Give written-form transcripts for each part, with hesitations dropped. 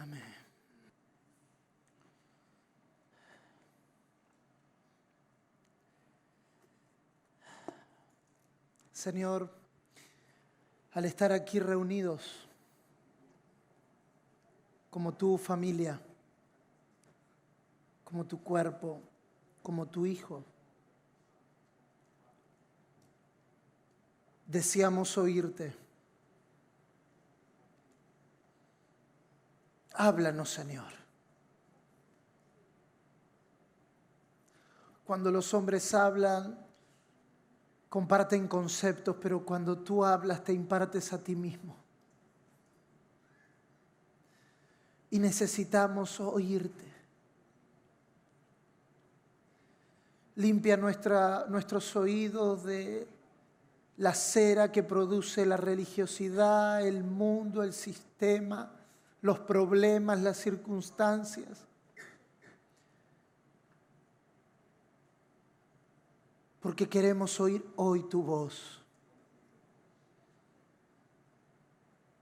Amén. Señor, al estar aquí reunidos como tu familia, como tu cuerpo, como tu hijo, deseamos oírte. Háblanos, Señor. Cuando los hombres hablan, comparten conceptos, pero cuando tú hablas, te impartes a ti mismo. Y necesitamos oírte. Limpia nuestros oídos de la cera que produce la religiosidad, el mundo, el sistema, los problemas, las circunstancias. Porque queremos oír hoy tu voz.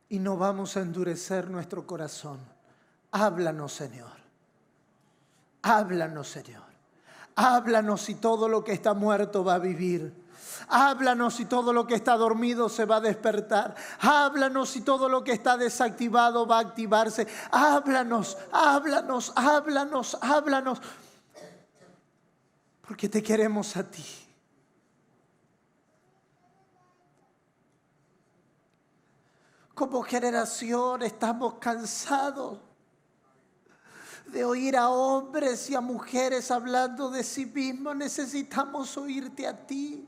Y no vamos a endurecer nuestro corazón. Háblanos, Señor. Háblanos, Señor. Háblanos y todo lo que está muerto va a vivir. Háblanos y todo lo que está dormido se va a despertar. Háblanos y todo lo que está desactivado va a activarse. Háblanos, háblanos, háblanos, háblanos. Porque te queremos a ti. Como generación estamos cansados de oír a hombres y a mujeres hablando de sí mismos. Necesitamos oírte a ti.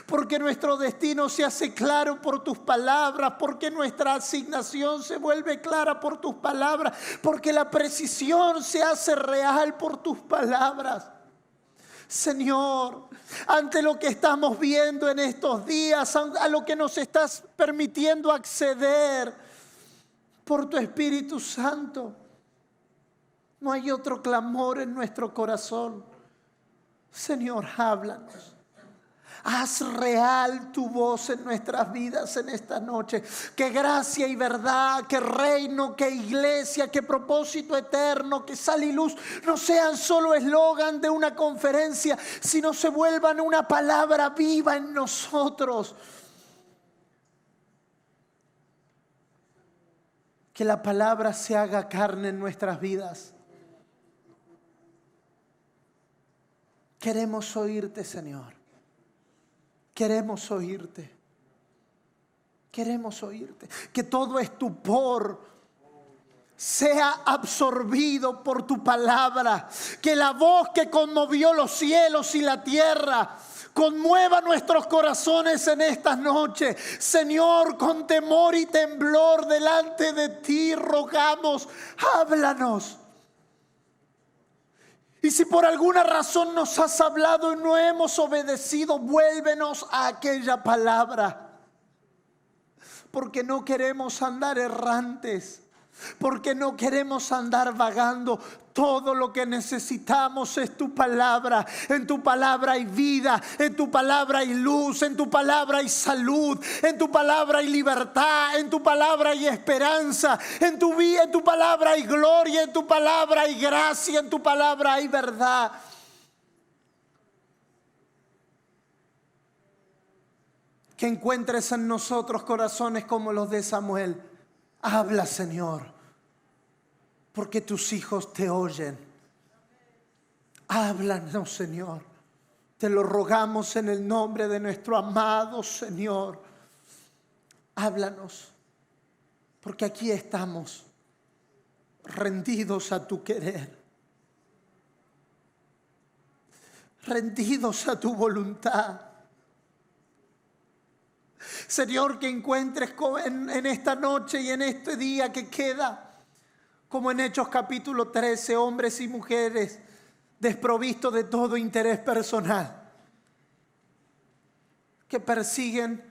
Porque nuestro destino se hace claro por tus palabras. Porque nuestra asignación se vuelve clara por tus palabras. Porque la precisión se hace real por tus palabras. Señor, ante lo que estamos viendo en estos días, a lo que nos estás permitiendo acceder por tu Espíritu Santo, no hay otro clamor en nuestro corazón. Señor, háblanos. Haz real tu voz en nuestras vidas en esta noche. Que gracia y verdad, que reino, que iglesia, que propósito eterno, que sal y luz no sean solo eslogan de una conferencia, sino se vuelvan una palabra viva en nosotros. Que la palabra se haga carne en nuestras vidas. Queremos oírte, Señor. Queremos oírte. Queremos oírte. Que todo estupor sea absorbido por tu palabra. Que la voz que conmovió los cielos y la tierra conmueva nuestros corazones en esta noche. Señor, con temor y temblor delante de ti rogamos, háblanos. Y si por alguna razón nos has hablado y no hemos obedecido, vuélvenos a aquella palabra. Porque no queremos andar errantes. Porque no queremos andar vagando. Todo lo que necesitamos es tu palabra. En tu palabra hay vida. En tu palabra hay luz. En tu palabra hay salud. En tu palabra hay libertad. En tu palabra hay esperanza. En tu palabra hay gloria. En tu palabra hay gracia. En tu palabra hay verdad. Que encuentres en nosotros corazones como los de Samuel. Habla, Señor, porque tus hijos te oyen. Háblanos, Señor. Te lo rogamos en el nombre de nuestro amado Señor. Háblanos, porque aquí estamos rendidos a tu querer, rendidos a tu voluntad. Señor, que encuentres en esta noche y en este día que queda, como en Hechos capítulo 13, hombres y mujeres desprovistos de todo interés personal, que persiguen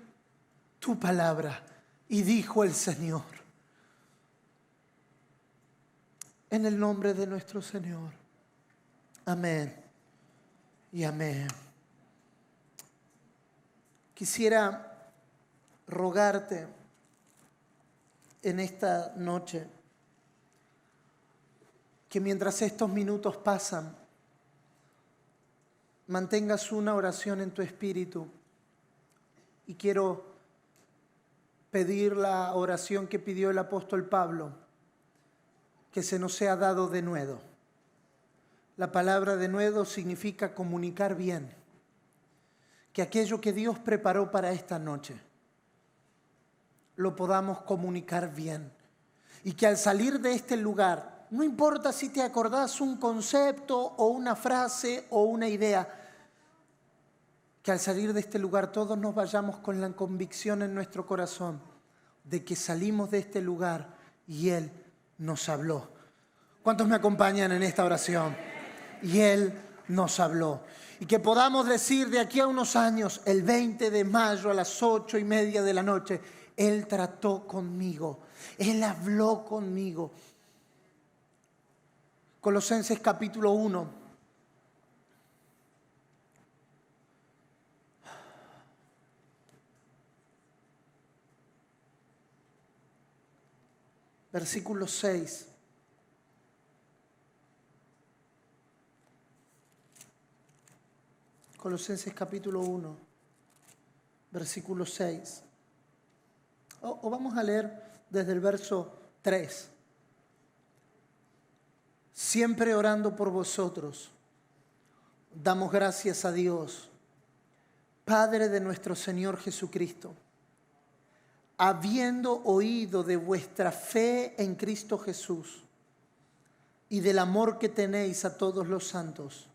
tu palabra. Y dijo el Señor, en el nombre de nuestro Señor, amén y amén. Quisiera rogarte en esta noche que mientras estos minutos pasan, mantengas una oración en tu espíritu. Y quiero pedir la oración que pidió el apóstol Pablo, que se nos sea dado denuedo. La palabra denuedo significa comunicar bien, que aquello que Dios preparó para esta noche lo podamos comunicar bien, y que al salir de este lugar, no importa si te acordás un concepto o una frase o una idea, que al salir de este lugar todos nos vayamos con la convicción en nuestro corazón de que salimos de este lugar y Él nos habló. ¿Cuántos me acompañan en esta oración? Y Él nos habló. Y que podamos decir de aquí a unos años, el 20 de mayo a las 8:30 de la noche, Él trató conmigo, Él habló conmigo. Colosenses capítulo 1. Versículo 6. Colosenses capítulo 1, versículo 6. O vamos a leer desde el verso 3. Siempre orando por vosotros, damos gracias a Dios, Padre de nuestro Señor Jesucristo, habiendo oído de vuestra fe en Cristo Jesús y del amor que tenéis a todos los santos,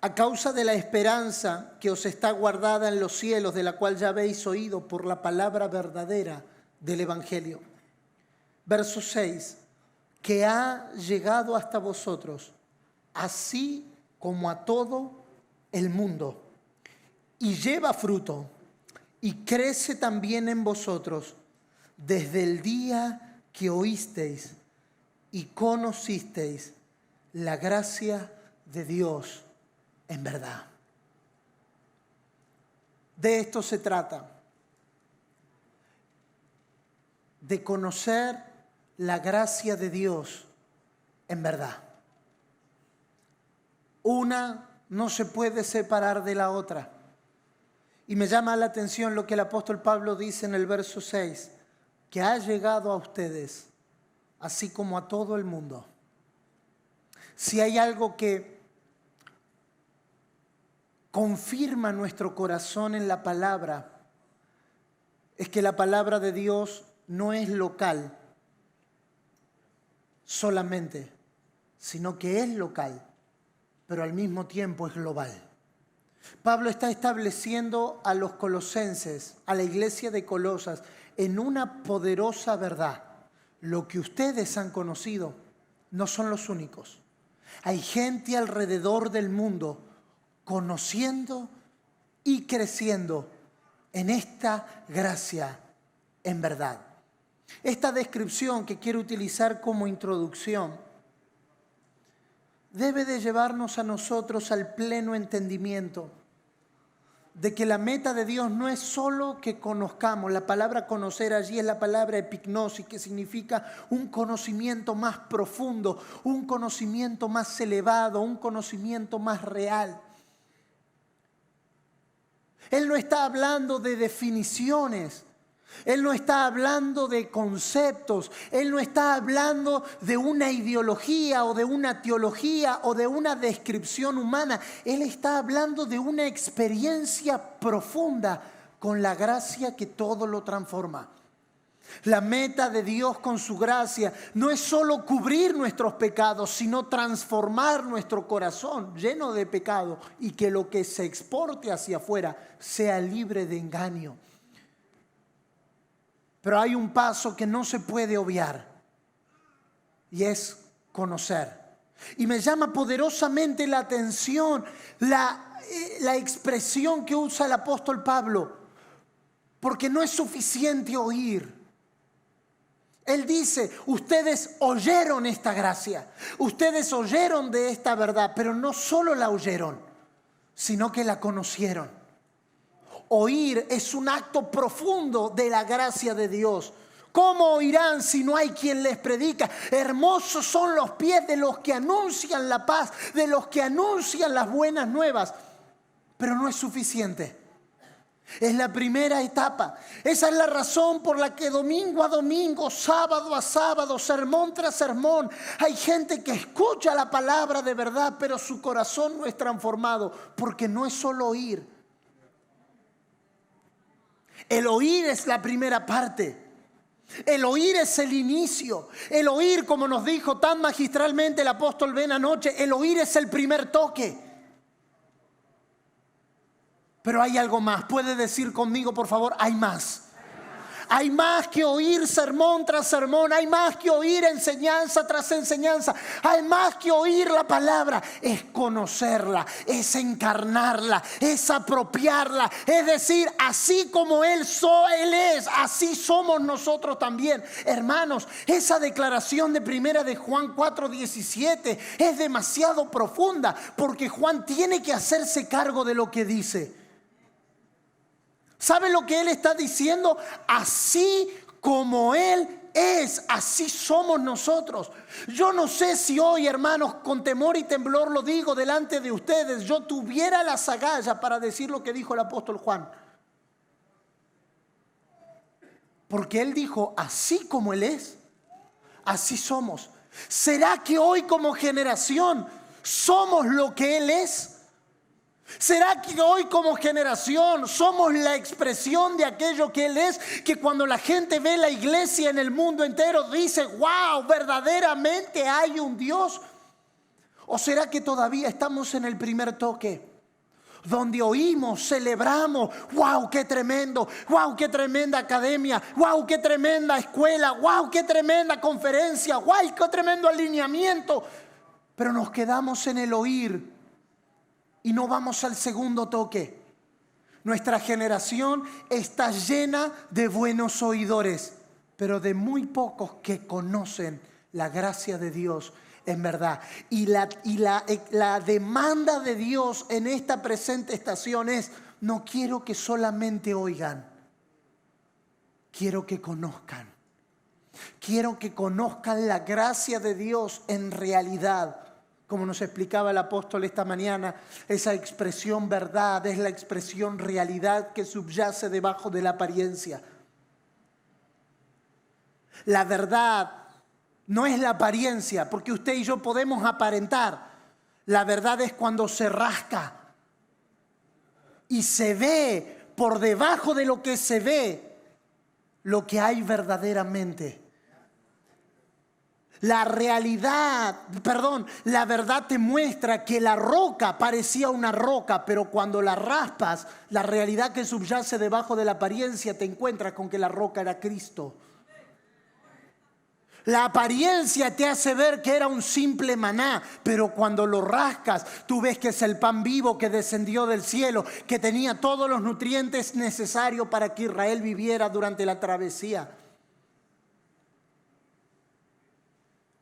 a causa de la esperanza que os está guardada en los cielos, de la cual ya habéis oído por la palabra verdadera del Evangelio. Verso 6, que ha llegado hasta vosotros, así como a todo el mundo, y lleva fruto, y crece también en vosotros, desde el día que oísteis y conocisteis la gracia de Dios en verdad. De esto se trata, de conocer la gracia de Dios en verdad. Una no se puede separar de la otra. Y me llama la atención lo que el apóstol Pablo dice en el verso 6, que ha llegado a ustedes, así como a todo el mundo. Si hay algo que confirma nuestro corazón en la palabra, es que la palabra de Dios no es local solamente, sino que es local, pero al mismo tiempo es global. Pablo está estableciendo a los colosenses, a la iglesia de Colosas, en una poderosa verdad. Lo que ustedes han conocido no son los únicos. Hay gente alrededor del mundo conociendo y creciendo en esta gracia en verdad. Esta descripción que quiero utilizar como introducción debe de llevarnos a nosotros al pleno entendimiento de que la meta de Dios no es solo que conozcamos. La palabra conocer allí es la palabra epignosis, que significa un conocimiento más profundo, un conocimiento más elevado, un conocimiento más real. Él no está hablando de definiciones. Él no está hablando de conceptos. Él no está hablando de una ideología o de una teología o de una descripción humana. Él está hablando de una experiencia profunda con la gracia que todo lo transforma. La meta de Dios con su gracia no es solo cubrir nuestros pecados, sino transformar nuestro corazón lleno de pecado y que lo que se exporte hacia afuera sea libre de engaño. Pero hay un paso que no se puede obviar y es conocer. Y me llama poderosamente la atención la expresión que usa el apóstol Pablo, porque no es suficiente oír. Él dice, ustedes oyeron esta gracia, ustedes oyeron de esta verdad, pero no solo la oyeron, sino que la conocieron. Oír es un acto profundo de la gracia de Dios. ¿Cómo oirán si no hay quien les predica? Hermosos son los pies de los que anuncian la paz, de los que anuncian las buenas nuevas. Pero no es suficiente. Es la primera etapa. Esa es la razón por la que domingo a domingo, sábado a sábado, sermón tras sermón, hay gente que escucha la palabra de verdad, pero su corazón no es transformado, porque no es solo oír. El oír es la primera parte. El oír es el inicio. El oír, como nos dijo tan magistralmente el apóstol Ben anoche, el oír es el primer toque. Pero hay algo más. ¿Puede decir conmigo, por favor? Hay más. Hay más que oír sermón tras sermón. Hay más que oír enseñanza tras enseñanza. Hay más que oír la palabra. Es conocerla, es encarnarla, es apropiarla. Es decir, así como Él es, así somos nosotros también. Hermanos, esa declaración de primera de Juan 4:17 es demasiado profunda, porque Juan tiene que hacerse cargo de lo que dice. ¿Sabe lo que él está diciendo? Así como Él es, así somos nosotros. Yo no sé si hoy, hermanos, con temor y temblor lo digo delante de ustedes, yo tuviera las agallas para decir lo que dijo el apóstol Juan. Porque él dijo, así como Él es, así somos. ¿Será que hoy como generación somos lo que Él es? ¿Será que hoy como generación somos la expresión de aquello que Él es? Que cuando la gente ve la iglesia en el mundo entero dice, wow, verdaderamente hay un Dios. ¿O será que todavía estamos en el primer toque? Donde oímos, celebramos, wow, qué tremendo, wow, qué tremenda academia, wow, qué tremenda escuela, wow, qué tremenda conferencia, wow, qué tremendo alineamiento. Pero nos quedamos en el oír. Y no vamos al segundo toque. Nuestra generación está llena de buenos oidores, pero de muy pocos que conocen la gracia de Dios en verdad. Y la demanda de Dios en esta presente estación es, no quiero que solamente oigan, quiero que conozcan. Quiero que conozcan la gracia de Dios en realidad. Como nos explicaba el apóstol esta mañana, esa expresión verdad es la expresión realidad que subyace debajo de la apariencia. La verdad no es la apariencia, porque usted y yo podemos aparentar. La verdad es cuando se rasca y se ve por debajo de lo que se ve lo que hay verdaderamente. La verdad te muestra que la roca parecía una roca, pero cuando la raspas, la realidad que subyace debajo de la apariencia te encuentras con que la roca era Cristo. La apariencia te hace ver que era un simple maná, pero cuando lo rascas, tú ves que es el pan vivo que descendió del cielo, que tenía todos los nutrientes necesarios para que Israel viviera durante la travesía.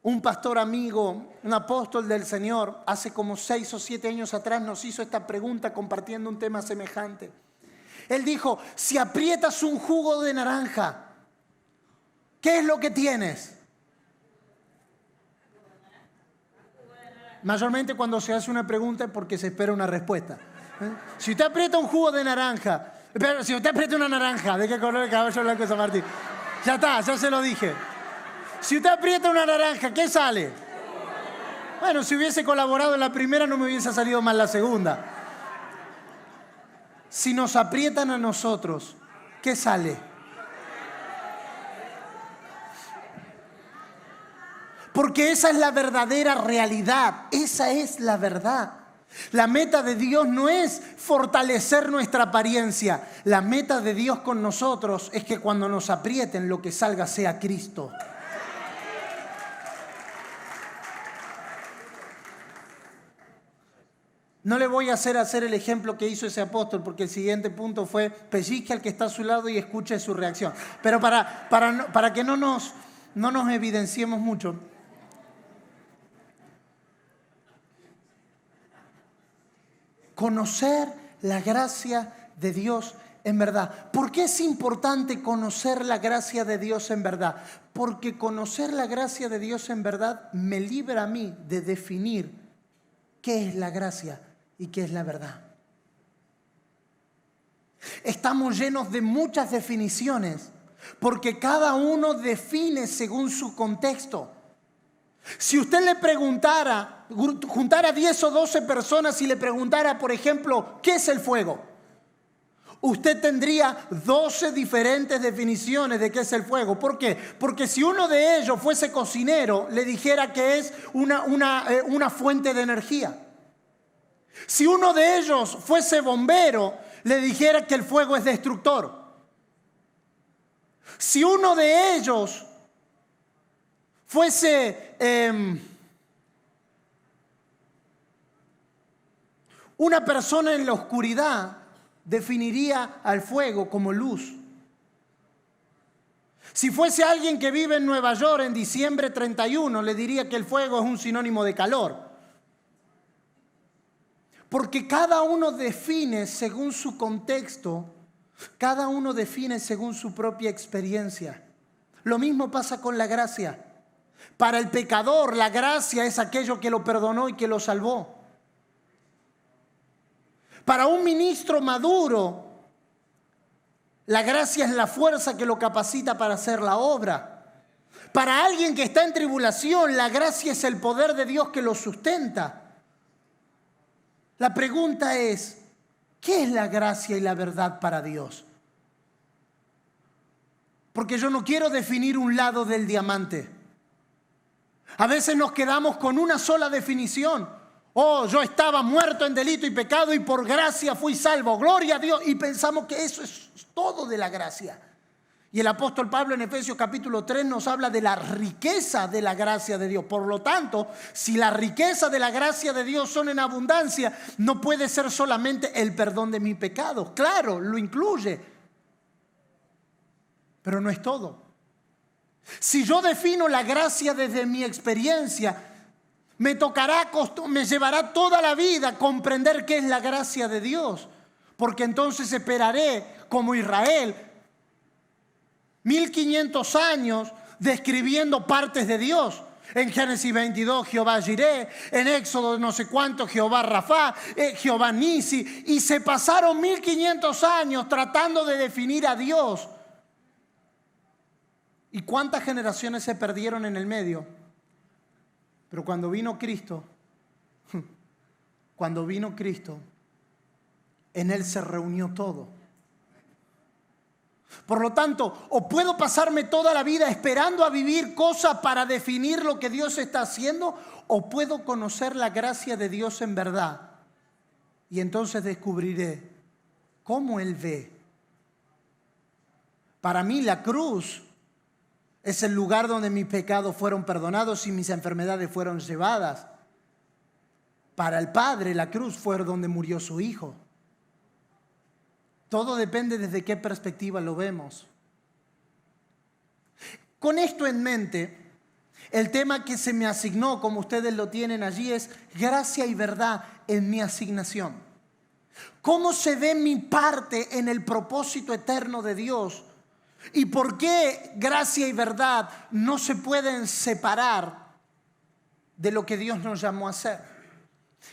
Un pastor amigo, un apóstol del Señor, hace como 6 o 7 años atrás nos hizo esta pregunta compartiendo un tema semejante. Él dijo, si aprietas un jugo de naranja, ¿qué es lo que tienes? Mayormente cuando se hace una pregunta es porque se espera una respuesta. Si usted aprieta un jugo de naranja, si usted aprieta una naranja, ¿de qué color el caballo blanco de San Martín? Ya está, ya se lo dije. Si usted aprieta una naranja, ¿qué sale? Bueno, si hubiese colaborado en la primera no me hubiese salido mal la segunda. Si nos aprietan a nosotros, ¿qué sale? Porque esa es la verdadera realidad, esa es la verdad. La meta de Dios no es fortalecer nuestra apariencia. La meta de Dios con nosotros es que cuando nos aprieten lo que salga sea Cristo. No le voy a hacer el ejemplo que hizo ese apóstol, porque el siguiente punto fue pellizque al que está a su lado y escuche su reacción. Pero para que no nos evidenciemos mucho, conocer la gracia de Dios en verdad. ¿Por qué es importante conocer la gracia de Dios en verdad? Porque conocer la gracia de Dios en verdad me libra a mí de definir qué es la gracia y qué es la verdad. Estamos llenos de muchas definiciones porque cada uno define según su contexto. Si usted le preguntara, juntara 10 o 12 personas y le preguntara, por ejemplo, ¿qué es el fuego? Usted tendría 12 diferentes definiciones de qué es el fuego. ¿Por qué? Porque si uno de ellos fuese cocinero, le dijera que es una fuente de energía. Si uno de ellos fuese bombero, le dijera que el fuego es destructor. Si uno de ellos fuese una persona en la oscuridad, definiría al fuego como luz. Si fuese alguien que vive en Nueva York en diciembre 31, le diría que el fuego es un sinónimo de calor. Porque cada uno define según su contexto, cada uno define según su propia experiencia. Lo mismo pasa con la gracia. Para el pecador, la gracia es aquello que lo perdonó y que lo salvó. Para un ministro maduro, la gracia es la fuerza que lo capacita para hacer la obra. Para alguien que está en tribulación, la gracia es el poder de Dios que lo sustenta. La pregunta es, ¿qué es la gracia y la verdad para Dios? Porque yo no quiero definir un lado del diamante. A veces nos quedamos con una sola definición. Oh, yo estaba muerto en delito y pecado y por gracia fui salvo. Gloria a Dios. Y pensamos que eso es todo de la gracia. Y el apóstol Pablo en Efesios capítulo 3 nos habla de la riqueza de la gracia de Dios. Por lo tanto, si la riqueza de la gracia de Dios son en abundancia, no puede ser solamente el perdón de mis pecados. Claro, lo incluye, pero no es todo. Si yo defino la gracia desde mi experiencia, me llevará toda la vida comprender qué es la gracia de Dios. Porque entonces esperaré como Israel 1500 años describiendo partes de Dios. En Génesis 22, Jehová Jireh. En Éxodo no sé cuánto, Jehová Rafá, Jehová Nisi. Y se pasaron 1500 años tratando de definir a Dios. ¿Y cuántas generaciones se perdieron en el medio? Pero cuando vino Cristo, en Él se reunió todo. Por lo tanto, o puedo pasarme toda la vida esperando a vivir cosas para definir lo que Dios está haciendo, o puedo conocer la gracia de Dios en verdad. Y entonces descubriré cómo Él ve. Para mí la cruz es el lugar donde mis pecados fueron perdonados y mis enfermedades fueron llevadas. Para el Padre la cruz fue donde murió su Hijo. Todo depende desde qué perspectiva lo vemos. Con esto en mente, el tema que se me asignó, como ustedes lo tienen allí, es gracia y verdad en mi asignación. ¿Cómo se ve mi parte en el propósito eterno de Dios? ¿Y por qué gracia y verdad no se pueden separar de lo que Dios nos llamó a hacer?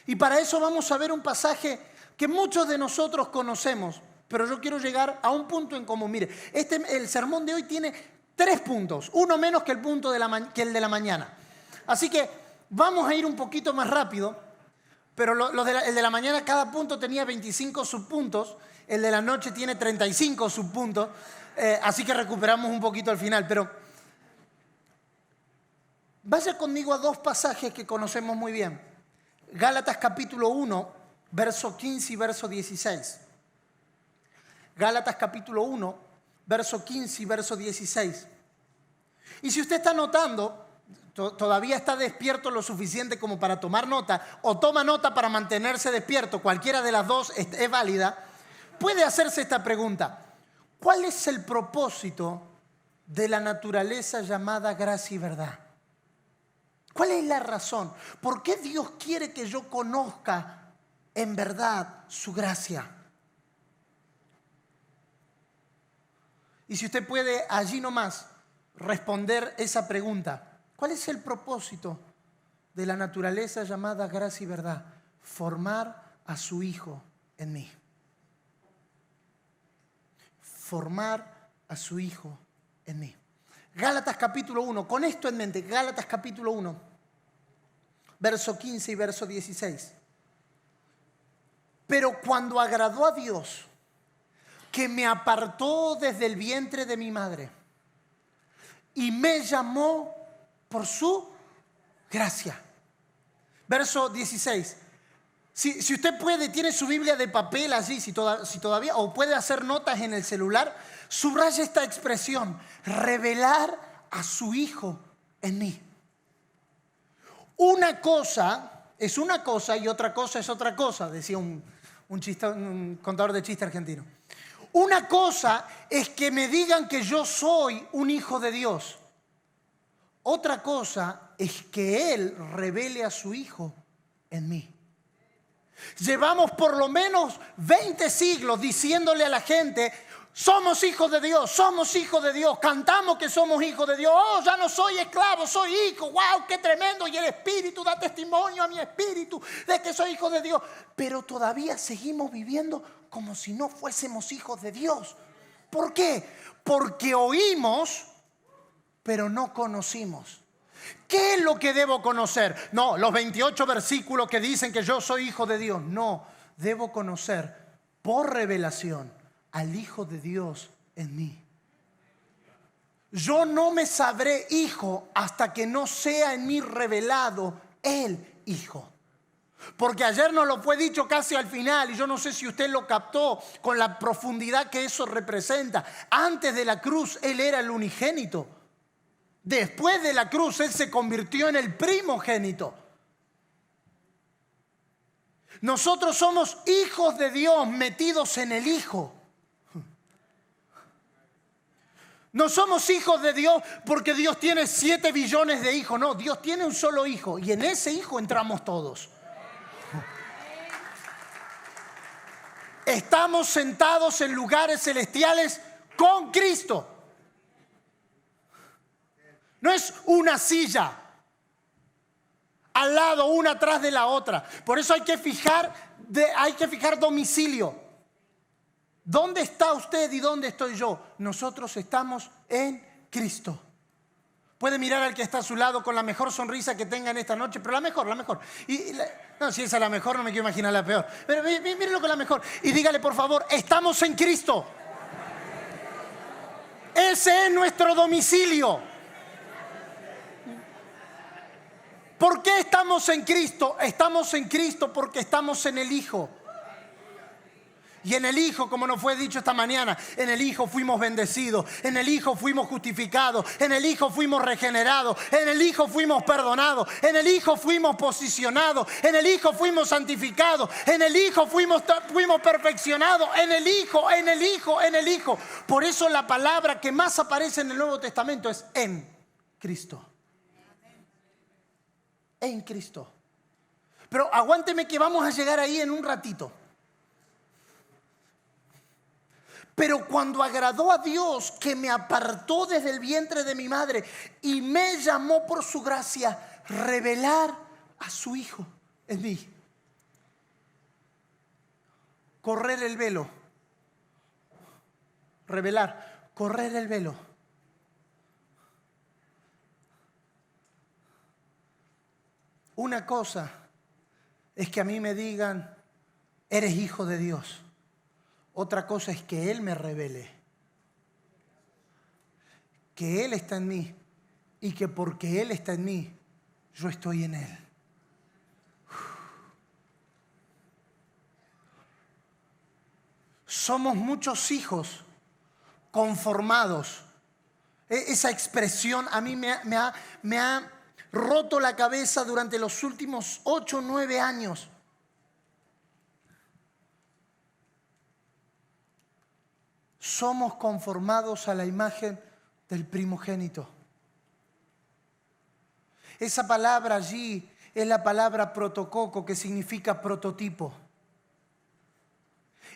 Y para eso vamos a ver un pasaje que muchos de nosotros conocemos. Pero yo quiero llegar a un punto en común. Mire, el sermón de hoy tiene 3 puntos, uno menos que el el de la mañana. Así que vamos a ir un poquito más rápido, pero el de la mañana cada punto tenía 25 subpuntos, el de la noche tiene 35 subpuntos, así que recuperamos un poquito al final. Pero vaya conmigo a 2 pasajes que conocemos muy bien. Gálatas capítulo 1, verso 15 y verso 16. Gálatas capítulo 1, verso 15 y verso 16. Y si usted está notando, todavía está despierto lo suficiente como para tomar nota, o toma nota para mantenerse despierto, cualquiera de las dos es válida, puede hacerse esta pregunta: ¿cuál es el propósito de la naturaleza llamada gracia y verdad? ¿Cuál es la razón? ¿Por qué Dios quiere que yo conozca en verdad su gracia? Y si usted puede allí nomás responder esa pregunta, ¿cuál es el propósito de la naturaleza llamada gracia y verdad? Formar a su Hijo en mí. Formar a su Hijo en mí. Gálatas capítulo 1, con esto en mente, Gálatas capítulo 1, verso 15 y verso 16. Pero cuando agradó a Dios, que me apartó desde el vientre de mi madre y me llamó por su gracia. Verso 16. Si usted puede, tiene su Biblia de papel allí, si todavía, o puede hacer notas en el celular, subraya esta expresión: revelar a su Hijo en mí. Una cosa es una cosa y otra cosa es otra cosa, decía un contador de chiste argentino. Una cosa es que me digan que yo soy un hijo de Dios. Otra cosa es que Él revele a su Hijo en mí. Llevamos por lo menos 20 siglos diciéndole a la gente: somos hijos de Dios, somos hijos de Dios. Cantamos que somos hijos de Dios. Oh, ya no soy esclavo, soy hijo. ¡Wow, qué tremendo! Y el Espíritu da testimonio a mi espíritu de que soy hijo de Dios. Pero todavía seguimos viviendo como si no fuésemos hijos de Dios. ¿Por qué? Porque oímos, pero no conocimos. ¿Qué es lo que debo conocer? No, los 28 versículos que dicen que yo soy hijo de Dios. No, debo conocer por revelación al Hijo de Dios en mí. Yo no me sabré hijo hasta que no sea en mí revelado el Hijo. Porque ayer nos lo fue dicho casi al final, y yo no sé si usted lo captó con la profundidad que eso representa. Antes de la cruz Él era el unigénito. Después de la cruz Él se convirtió en el primogénito. Nosotros somos hijos de Dios metidos en el Hijo. No somos hijos de Dios porque Dios tiene 7 billones de hijos. No, Dios tiene un solo hijo y en ese hijo entramos todos. Estamos sentados en lugares celestiales con Cristo. No es una silla al lado, una atrás de la otra. Por eso hay que fijar domicilio. ¿Dónde está usted y dónde estoy yo? Nosotros estamos en Cristo. Puede mirar al que está a su lado con la mejor sonrisa que tenga en esta noche, pero la mejor. No, si esa es la mejor, no me quiero imaginar la peor. Pero mírenlo con la mejor. Y dígale, por favor, estamos en Cristo. Ese es nuestro domicilio. ¿Por qué estamos en Cristo? Estamos en Cristo porque estamos en el Hijo. Y en el Hijo, como nos fue dicho esta mañana, en el Hijo fuimos bendecidos, en el Hijo fuimos justificados, en el Hijo fuimos regenerados, en el Hijo fuimos perdonados, en el Hijo fuimos posicionados, en el Hijo fuimos santificados, en el Hijo fuimos perfeccionados, en el Hijo, en el Hijo, en el Hijo. Por eso la palabra que más aparece en el Nuevo Testamento es en Cristo. En Cristo. Pero aguánteme que vamos a llegar ahí en un ratito. Pero cuando agradó a Dios, que me apartó desde el vientre de mi madre y me llamó por su gracia, revelar a su Hijo en mí. Correr el velo. Revelar, correr el velo. Una cosa es que a mí me digan, eres hijo de Dios. Otra cosa es que Él me revele que Él está en mí y que porque Él está en mí, yo estoy en Él. Somos muchos hijos conformados. Esa expresión a mí me ha roto la cabeza durante los últimos 8 o 9 años. Somos conformados a la imagen del primogénito. Esa palabra allí es la palabra protococo, que significa prototipo.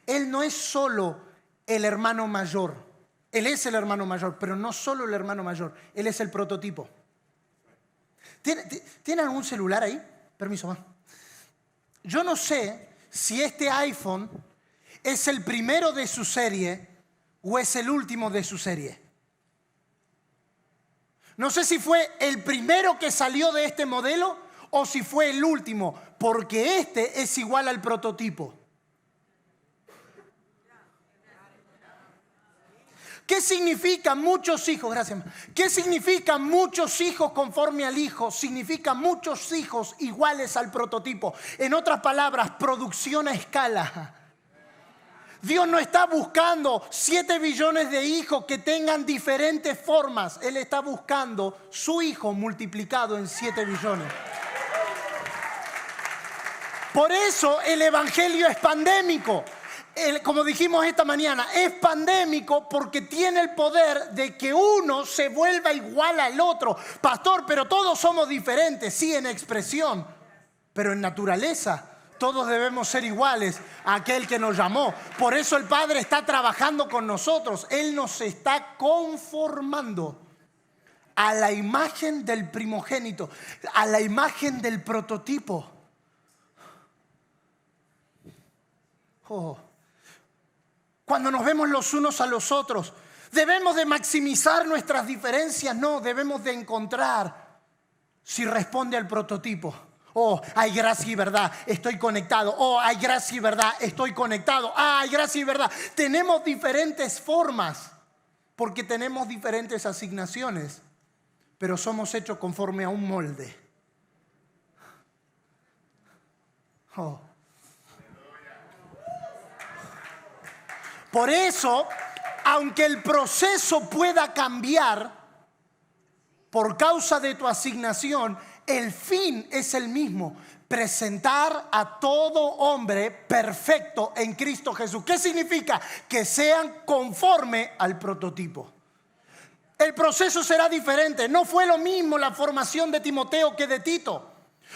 Él no es solo el hermano mayor. Él es el hermano mayor, pero no solo el hermano mayor, Él es el prototipo. ¿Tienen algún celular ahí? Permiso, va. Yo no sé si este iPhone es el primero de su serie o es el último de su serie. No sé si fue el primero que salió de este modelo o si fue el último, porque este es igual al prototipo. ¿Qué significa muchos hijos? Gracias. ¿Qué significa muchos hijos conforme al Hijo? Significa muchos hijos iguales al prototipo. En otras palabras, producción a escala. Dios no está buscando 7 billones de hijos que tengan diferentes formas. Él está buscando su Hijo multiplicado en 7 billones. Por eso el Evangelio es pandémico. Como dijimos esta mañana, es pandémico porque tiene el poder de que uno se vuelva igual al otro. Pastor, pero todos somos diferentes, sí, en expresión, pero en naturaleza todos debemos ser iguales a aquel que nos llamó. Por eso el Padre está trabajando con nosotros. Él nos está conformando a la imagen del primogénito, a la imagen del prototipo. Oh. Cuando nos vemos los unos a los otros, ¿debemos de maximizar nuestras diferencias? No, debemos de encontrar si responde al prototipo. Oh, hay gracia y verdad, estoy conectado. Oh, hay gracia y verdad, estoy conectado. Ah, hay gracia y verdad. Tenemos diferentes formas porque tenemos diferentes asignaciones, pero somos hechos conforme a un molde. Oh. Por eso, aunque el proceso pueda cambiar por causa de tu asignación, el fin es el mismo: presentar a todo hombre perfecto en Cristo Jesús. ¿Qué significa? Que sean conforme al prototipo. El proceso será diferente. No fue lo mismo la formación de Timoteo que de Tito.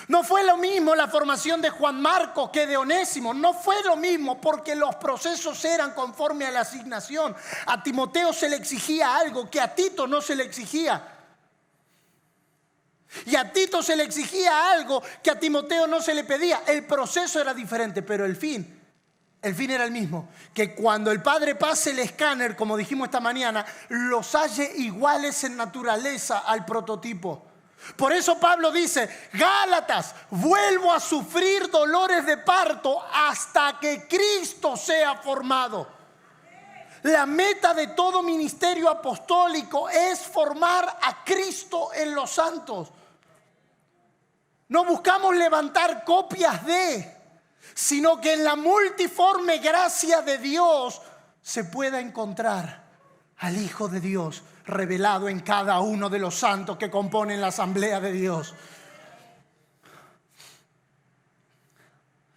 No fue lo mismo la formación de Juan Marcos que de Onésimo. No fue lo mismo porque los procesos eran conforme a la asignación. A Timoteo se le exigía algo que a Tito no se le exigía. Y a Tito se le exigía algo que a Timoteo no se le pedía. El proceso era diferente, pero el fin era el mismo. Que cuando el Padre pase el escáner, como dijimos esta mañana, los halle iguales en naturaleza al prototipo. Por eso Pablo dice: Gálatas, vuelvo a sufrir dolores de parto hasta que Cristo sea formado. La meta de todo ministerio apostólico es formar a Cristo en los santos. No buscamos levantar copias de, sino que en la multiforme gracia de Dios se pueda encontrar al Hijo de Dios revelado en cada uno de los santos que componen la asamblea de Dios.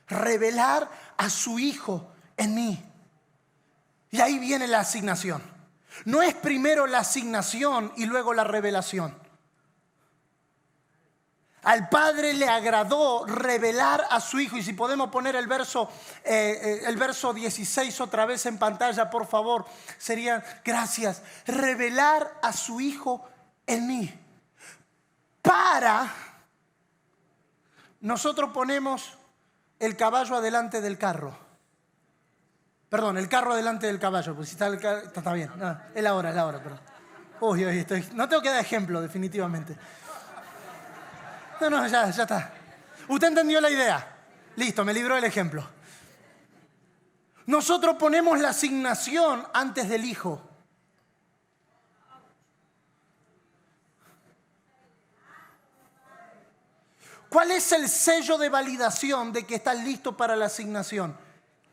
Revelar a su Hijo en mí. Y ahí viene la asignación. No es primero la asignación y luego la revelación. Al Padre le agradó revelar a su Hijo. Y si podemos poner el verso 16 otra vez en pantalla, por favor, serían gracias. Revelar a su Hijo en mí. Nosotros ponemos el caballo adelante del carro. Perdón, el carro adelante del caballo. Pues si está bien. No, es la hora, perdón. No tengo que dar ejemplo, definitivamente. No, ya está. Usted entendió la idea. Listo, me libró el ejemplo. Nosotros ponemos la asignación antes del Hijo. ¿Cuál es el sello de validación de que estás listo para la asignación?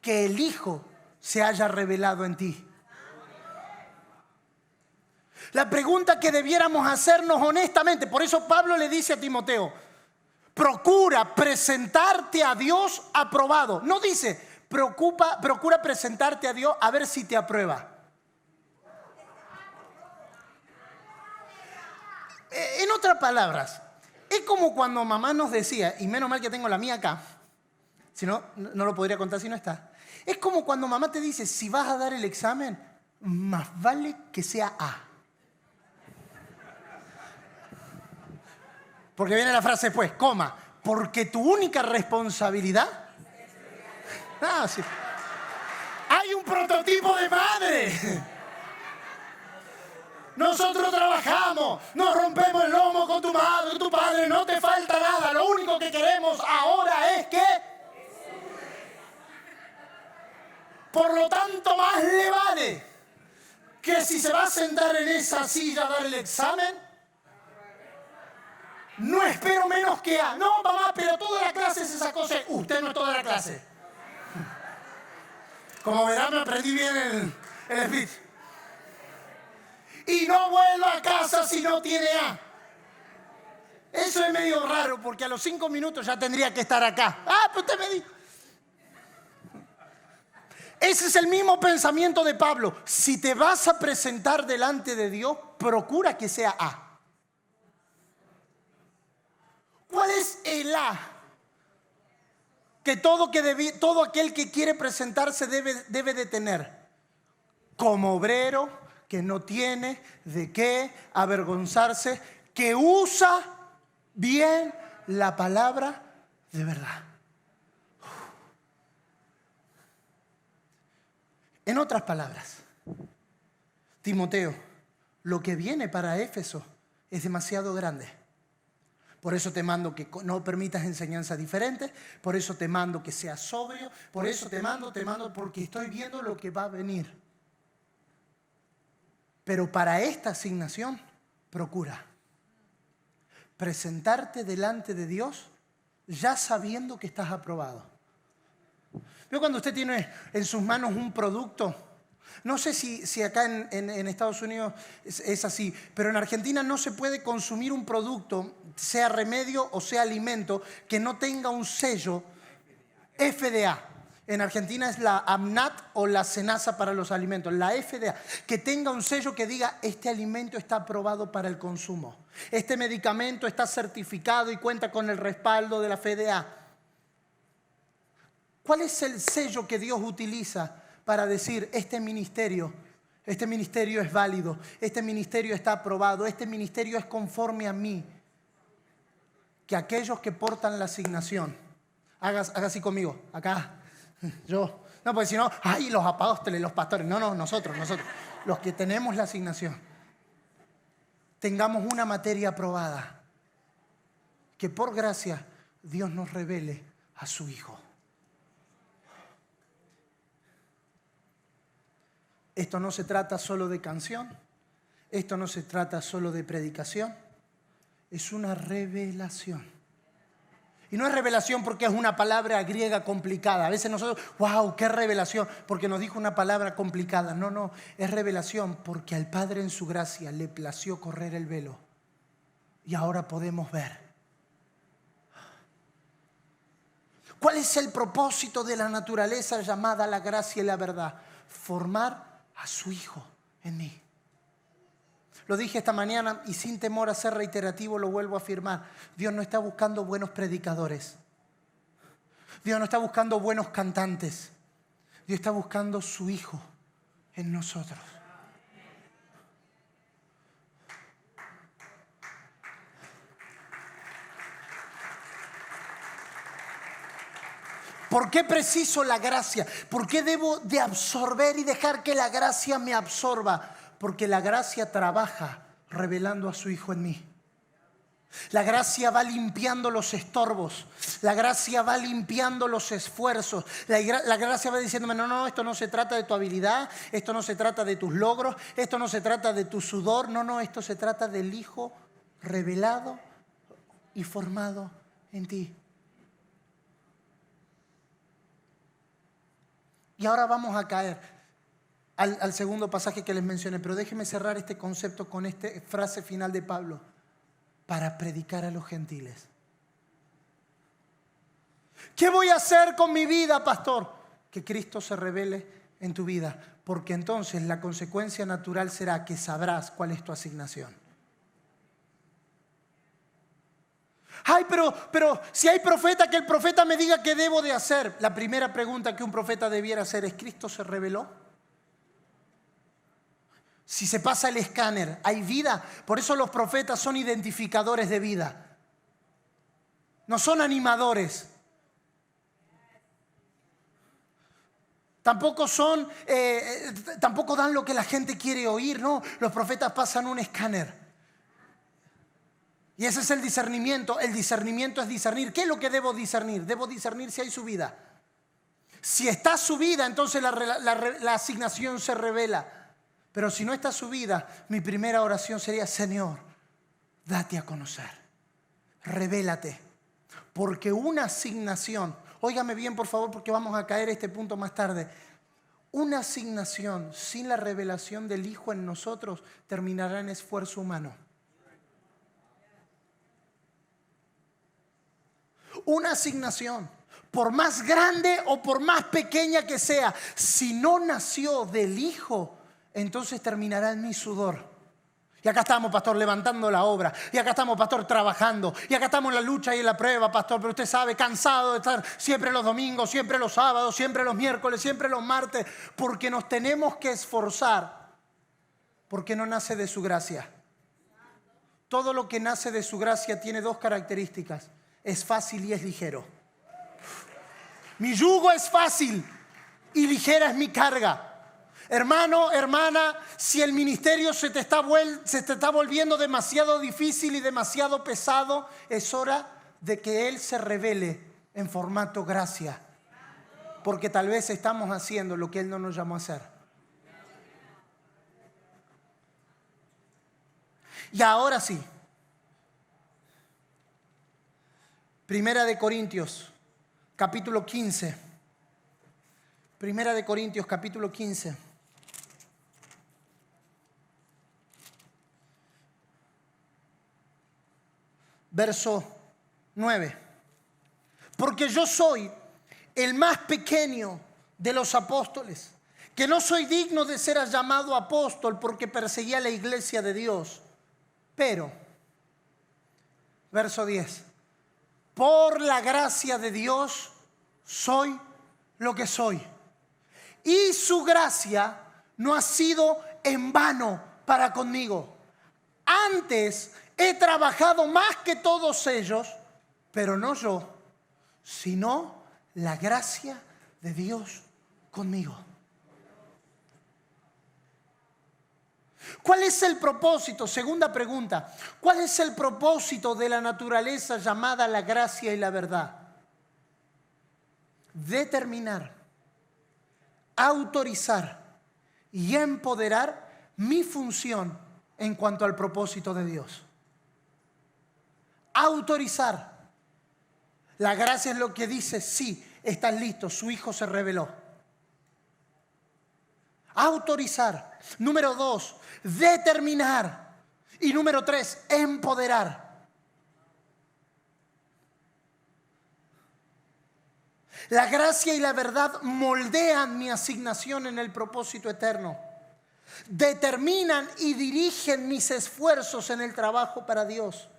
Que el Hijo se haya revelado en ti. La pregunta que debiéramos hacernos honestamente, por eso Pablo le dice a Timoteo: procura presentarte a Dios aprobado. No dice, procura presentarte a Dios a ver si te aprueba. En otras palabras, es como cuando mamá nos decía, y menos mal que tengo la mía acá, si no, no lo podría contar si no está. Es como cuando mamá te dice: si vas a dar el examen, más vale que sea A. Porque viene la frase después, coma, porque tu única responsabilidad... Ah, sí. Hay un prototipo de madre. Nosotros trabajamos, nos rompemos el lomo con tu madre, con tu padre, no te falta nada. Lo único que queremos ahora es que... Por lo tanto, más le vale que si se va a sentar en esa silla a dar el examen, no espero menos que A. No, mamá, pero toda la clase se sacó C. Usted no es toda la clase. Como verán, me aprendí bien el speech. Y no vuelva a casa si no tiene A. Eso es medio raro, porque a los 5 minutos ya tendría que estar acá. Ah, pero usted me dijo. Ese es el mismo pensamiento de Pablo. Si te vas a presentar delante de Dios, procura que sea A. ¿Cuál es el A? Que todo aquel que quiere presentarse debe de tener. Como obrero que no tiene de qué avergonzarse, que usa bien la palabra de verdad. En otras palabras, Timoteo, lo que viene para Éfeso es demasiado grande. Por eso te mando que no permitas enseñanzas diferentes, por eso te mando que seas sobrio, por eso te mando porque estoy viendo lo que va a venir. Pero para esta asignación, procura presentarte delante de Dios ya sabiendo que estás aprobado. Pero cuando usted tiene en sus manos un producto, no sé si acá en Estados Unidos es así, pero en Argentina no se puede consumir un producto, sea remedio o sea alimento, que no tenga un sello FDA. En Argentina es la AMNAT o la SENASA para los alimentos, la FDA, que tenga un sello que diga este alimento está aprobado para el consumo. Este medicamento está certificado y cuenta con el respaldo de la FDA. ¿Cuál es el sello que Dios utiliza para decir este ministerio es válido, este ministerio está aprobado, este ministerio es conforme a mí? Que aquellos que portan la asignación, haga así conmigo, acá, yo. No, porque si no, ay, los apóstoles, los pastores. No, nosotros, los que tenemos la asignación, tengamos una materia aprobada, que por gracia Dios nos revele a su Hijo. Esto no se trata solo de canción, esto no se trata solo de predicación, es una revelación. Y no es revelación porque es una palabra griega complicada. A veces nosotros, wow, qué revelación, porque nos dijo una palabra complicada. No, es revelación porque al Padre en su gracia le plació correr el velo. Y ahora podemos ver. ¿Cuál es el propósito de la naturaleza llamada la gracia y la verdad? Formar a su Hijo en mí. Lo dije esta mañana y sin temor a ser reiterativo lo vuelvo a afirmar. Dios no está buscando buenos predicadores. Dios no está buscando buenos cantantes. Dios está buscando su Hijo en nosotros. ¿Por qué preciso la gracia? ¿Por qué debo de absorber y dejar que la gracia me absorba? Porque la gracia trabaja revelando a su Hijo en mí. La gracia va limpiando los estorbos. La gracia va limpiando los esfuerzos. La gracia va diciéndome, no, esto no se trata de tu habilidad. Esto no se trata de tus logros. Esto no se trata de tu sudor. No, esto se trata del Hijo revelado y formado en ti. Y ahora vamos a caer al segundo pasaje que les mencioné, pero déjenme cerrar este concepto con esta frase final de Pablo. Para predicar a los gentiles. ¿Qué voy a hacer con mi vida, pastor? Que Cristo se revele en tu vida, porque entonces la consecuencia natural será que sabrás cuál es tu asignación. Ay, pero si hay profeta, que el profeta me diga qué debo de hacer. La primera pregunta que un profeta debiera hacer es, ¿Cristo se reveló? Si se pasa el escáner, hay vida. Por eso los profetas son identificadores de vida. No son animadores. Tampoco dan lo que la gente quiere oír, no. Los profetas pasan un escáner. Y ese es el discernimiento. El discernimiento es discernir. ¿Qué es lo que debo discernir? Debo discernir si hay subida. Si está subida, entonces la asignación se revela. Pero si no está subida, mi primera oración sería: Señor, date a conocer. Revélate. Porque una asignación, óigame bien por favor, porque vamos a caer a este punto más tarde. Una asignación sin la revelación del Hijo en nosotros terminará en esfuerzo humano. Una asignación, por más grande o por más pequeña que sea, si no nació del Hijo, entonces terminará en mi sudor. Y acá estamos, pastor, levantando la obra. Y acá estamos, pastor, trabajando. Y acá estamos en la lucha y en la prueba, pastor. Pero usted sabe, cansado de estar siempre los domingos, siempre los sábados, siempre los miércoles, siempre los martes. Porque nos tenemos que esforzar. Porque no nace de su gracia. Todo lo que nace de su gracia tiene dos características: es fácil y es ligero. Mi yugo es fácil y ligera es mi carga. Hermano, hermana, si el ministerio se te está volviendo demasiado difícil y demasiado pesado, es hora de que Él se revele en formato gracia. Porque tal vez estamos haciendo lo que Él no nos llamó a hacer. Y ahora sí. Primera de Corintios, capítulo 15. Primera de Corintios, capítulo 15. Verso 9. Porque yo soy el más pequeño de los apóstoles, que no soy digno de ser llamado apóstol porque perseguía la iglesia de Dios. Pero, verso 10, por la gracia de Dios soy lo que soy. Y su gracia no ha sido en vano para conmigo. Antes he trabajado más que todos ellos, pero no yo, sino la gracia de Dios conmigo. ¿Cuál es el propósito? Segunda pregunta. ¿Cuál es el propósito de la naturaleza llamada la gracia y la verdad? Determinar, autorizar y empoderar mi función en cuanto al propósito de Dios. Autorizar. La gracia es lo que dice: sí, estás listo, su Hijo se reveló. Autorizar. Número 2, determinar. Y número 3, empoderar. La gracia y la verdad moldean mi asignación en el propósito eterno. Determinan y dirigen mis esfuerzos en el trabajo para Dios.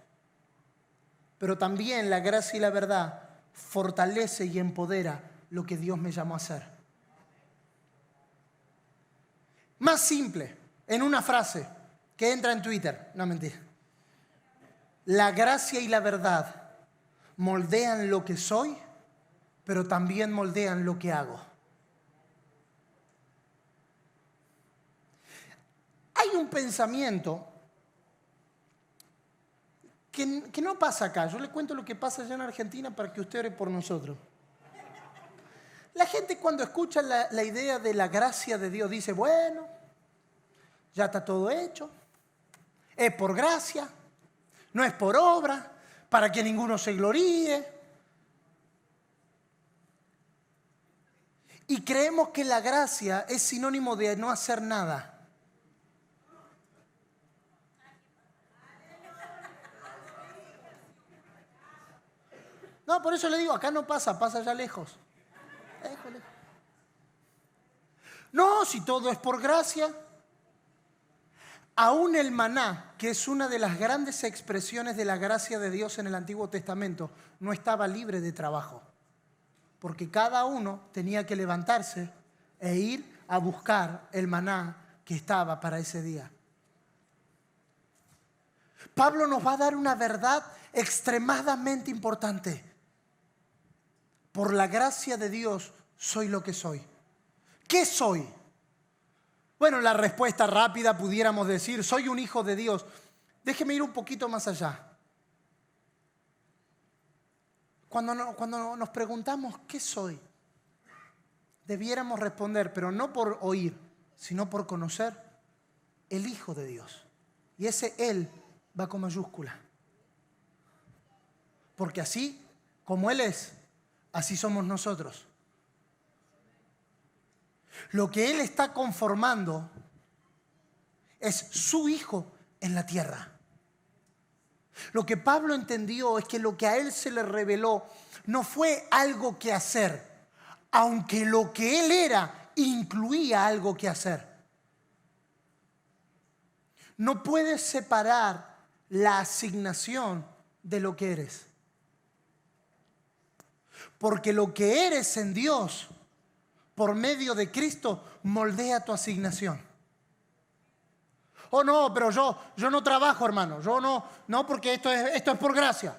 Pero también la gracia y la verdad fortalece y empodera lo que Dios me llamó a hacer. Más simple, en una frase que entra en Twitter. No, mentira. La gracia y la verdad moldean lo que soy, pero también moldean lo que hago. Hay un pensamiento que no pasa acá. Yo le cuento lo que pasa allá en Argentina para que usted ore por nosotros. La gente, cuando escucha la idea de la gracia de Dios, dice: bueno, ya está todo hecho, es por gracia, no es por obra, para que ninguno se gloríe. Y creemos que la gracia es sinónimo de no hacer nada. No, por eso le digo, acá no pasa, pasa allá lejos. Lejos. No, si todo es por gracia. Aún el maná, que es una de las grandes expresiones de la gracia de Dios en el Antiguo Testamento, no estaba libre de trabajo. Porque cada uno tenía que levantarse e ir a buscar el maná que estaba para ese día. Pablo nos va a dar una verdad extremadamente importante. Por la gracia de Dios soy lo que soy. ¿Qué soy? Bueno, la respuesta rápida pudiéramos decir, soy un hijo de Dios. Déjeme ir un poquito más allá. Cuando nos preguntamos ¿qué soy? Debiéramos responder, pero no por oír, sino por conocer el Hijo de Dios. Y ese Él va con mayúscula. Porque así como Él es, así somos nosotros. Lo que Él está conformando es su Hijo en la tierra. Lo que Pablo entendió es que lo que a él se le reveló no fue algo que hacer, aunque lo que él era incluía algo que hacer. No puedes separar la asignación de lo que eres. Porque lo que eres en Dios, por medio de Cristo, moldea tu asignación. Oh no, pero yo no trabajo, hermano. Yo no, porque esto es por gracia.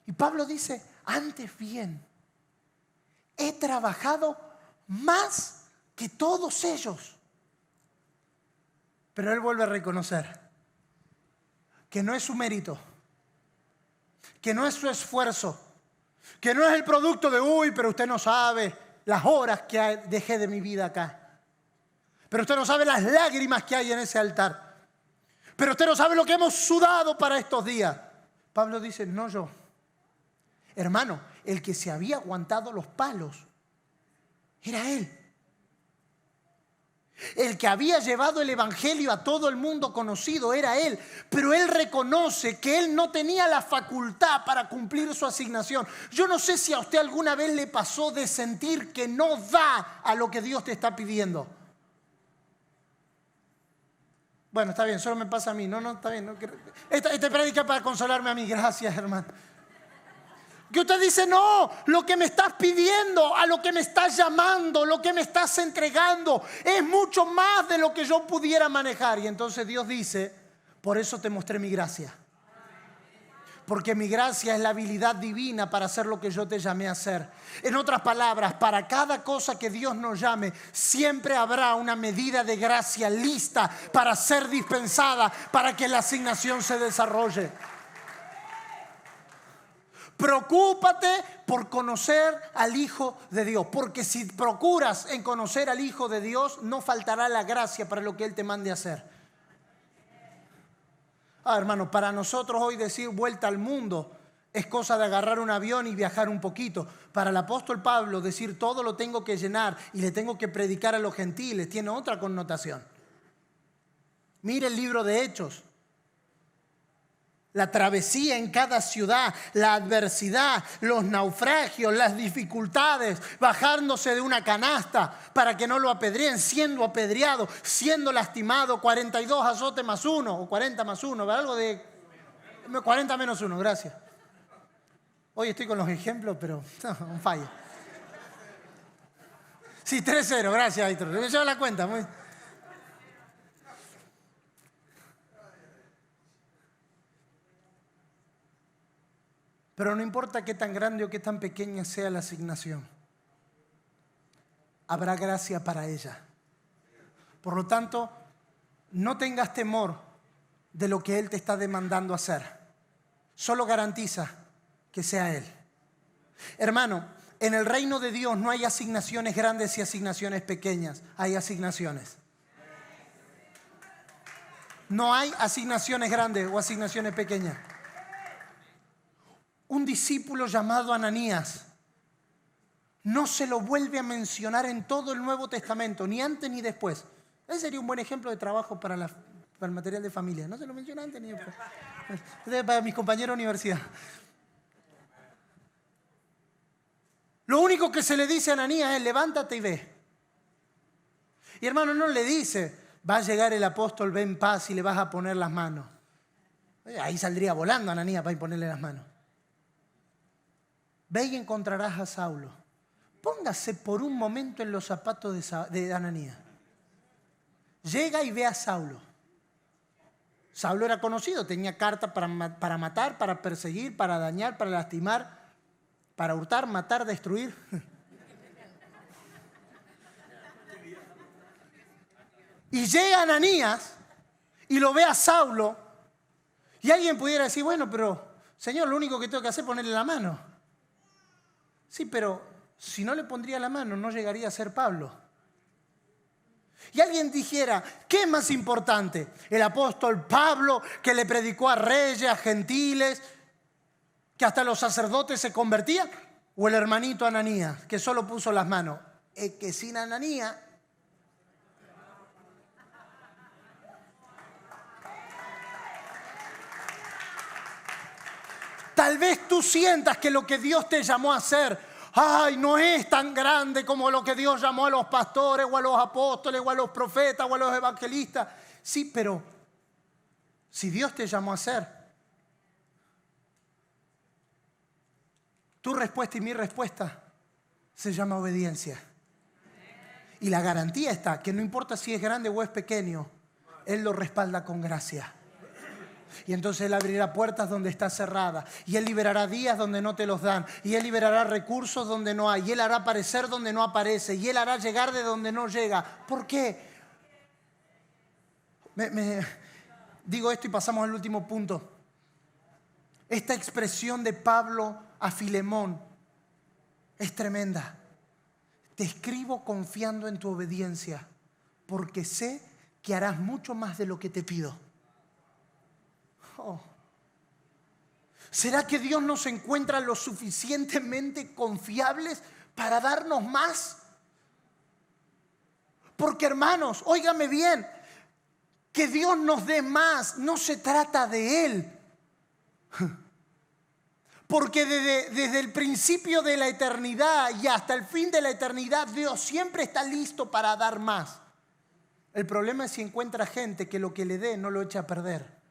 Y Pablo dice, antes bien, he trabajado más que todos ellos. Pero él vuelve a reconocer que no es su mérito, que no es su esfuerzo, que no es el producto de, pero usted no sabe las horas que dejé de mi vida acá. Pero usted no sabe las lágrimas que hay en ese altar. Pero usted no sabe lo que hemos sudado para estos días. Pablo dice, no yo. Hermano, el que se había aguantado los palos era él. El que había llevado el evangelio a todo el mundo conocido era él. Pero él reconoce que él no tenía la facultad para cumplir su asignación. Yo no sé si a usted alguna vez le pasó de sentir que no da a lo que Dios te está pidiendo. Bueno, está bien, solo me pasa a mí. No, está bien. No, esta prédica para consolarme a mí. Gracias, hermano. Que usted dice, no, lo que me estás pidiendo, a lo que me estás llamando, lo que me estás entregando, es mucho más de lo que yo pudiera manejar. Y entonces Dios dice, por eso te mostré mi gracia. Porque mi gracia es la habilidad divina para hacer lo que yo te llamé a hacer. En otras palabras, para cada cosa que Dios nos llame, siempre habrá una medida de gracia lista para ser dispensada, para que la asignación se desarrolle. Preocúpate por conocer al Hijo de Dios, porque si procuras en conocer al Hijo de Dios, no faltará la gracia para lo que Él te mande a hacer. Hermano, para nosotros hoy decir vuelta al mundo es cosa de agarrar un avión y viajar un poquito. Para el apóstol Pablo decir todo lo tengo que llenar y le tengo que predicar a los gentiles tiene otra connotación. Mire el libro de Hechos. La travesía en cada ciudad, la adversidad, los naufragios, las dificultades, bajándose de una canasta para que no lo apedreen, siendo apedreado, siendo lastimado, 42 azotes más 1 o 40 más 1, algo de 40 menos 1, gracias. Hoy estoy con los ejemplos, pero un fallo. Sí, 3-0, gracias, Víctor. Me lleva la cuenta. Muy... Pero no importa qué tan grande o qué tan pequeña sea la asignación, habrá gracia para ella. Por lo tanto, no tengas temor de lo que Él te está demandando hacer. Solo garantiza que sea Él. Hermano, en el reino de Dios no hay asignaciones grandes y asignaciones pequeñas. Hay asignaciones. No hay asignaciones grandes o asignaciones pequeñas. Un discípulo llamado Ananías no se lo vuelve a mencionar en todo el Nuevo Testamento, ni antes ni después. Ese sería un buen ejemplo de trabajo para el material de familia. No se lo menciona antes ni después. Para mis compañeros de universidad. Lo único que se le dice a Ananías es levántate y ve. Y hermano, no le dice, va a llegar el apóstol, ve en paz y le vas a poner las manos. Ahí saldría volando Ananías para ponerle las manos. Ve y encontrarás a Saulo. Póngase por un momento en los zapatos de Ananías. llega y ve a Saulo. Saulo era conocido, tenía carta para matar, para perseguir, para dañar, para lastimar, para hurtar, matar, destruir. Y llega Ananías y lo ve a Saulo. Y alguien pudiera decir, bueno, pero Señor, lo único que tengo que hacer es ponerle la mano. Sí, pero si no le pondría la mano, no llegaría a ser Pablo. Y alguien dijera, ¿qué es más importante? ¿El apóstol Pablo, que le predicó a reyes, a gentiles, que hasta los sacerdotes se convertían? ¿O el hermanito Ananías, que solo puso las manos? Es que sin Ananías... Tal vez tú sientas que lo que Dios te llamó a hacer, ay, no es tan grande como lo que Dios llamó a los pastores o a los apóstoles o a los profetas o a los evangelistas. Sí, pero si Dios te llamó a hacer, tu respuesta y mi respuesta se llama obediencia. Y la garantía está que no importa si es grande o es pequeño, Él lo respalda con gracia. Y entonces Él abrirá puertas donde está cerrada. Y Él liberará días donde no te los dan. Y Él liberará recursos donde no hay. Y Él hará aparecer donde no aparece. Y Él hará llegar de donde no llega. ¿Por qué? Digo esto y pasamos al último punto. Esta expresión de Pablo a Filemón es tremenda. Te escribo confiando en tu obediencia, porque sé que harás mucho más de lo que te pido. Oh. ¿Será que Dios nos encuentra lo suficientemente confiables para darnos más? Porque hermanos, óigame bien, que Dios nos dé más no se trata de Él. Porque desde el principio de la eternidad y hasta el fin de la eternidad, Dios siempre está listo para dar más. El problema es si encuentra gente que lo que le dé no lo echa a perder.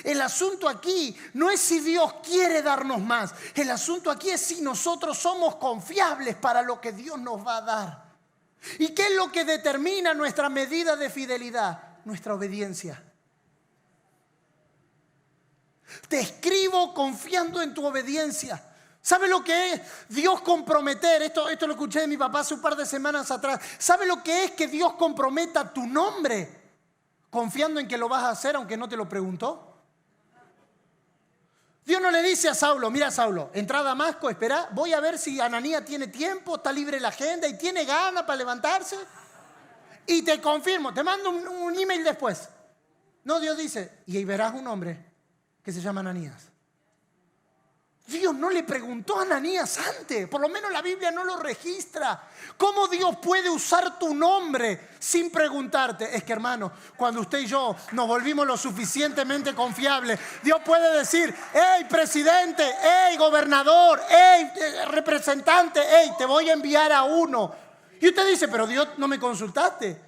El asunto aquí no es si Dios quiere darnos más. El asunto aquí es si nosotros somos confiables para lo que Dios nos va a dar. ¿Y qué es lo que determina nuestra medida de fidelidad? Nuestra obediencia. Te escribo confiando en tu obediencia. ¿Sabe lo que es Dios comprometer? Esto lo escuché de mi papá hace un par de semanas atrás. ¿Sabe lo que es que Dios comprometa tu nombre? Confiando en que lo vas a hacer aunque no te lo preguntó. Dios no le dice a Saulo, mira Saulo, entra a Damasco, espera, voy a ver si Ananías tiene tiempo, está libre la agenda y tiene ganas para levantarse. Y te confirmo, te mando un email después. No, Dios dice, y ahí verás un hombre que se llama Ananías. Dios no le preguntó a Ananías antes, por lo menos la Biblia no lo registra. ¿Cómo Dios puede usar tu nombre sin preguntarte? Es que hermano, cuando usted y yo nos volvimos lo suficientemente confiables, Dios puede decir, hey presidente, hey gobernador, hey representante, hey te voy a enviar a uno. Y usted dice, pero Dios no me consultaste.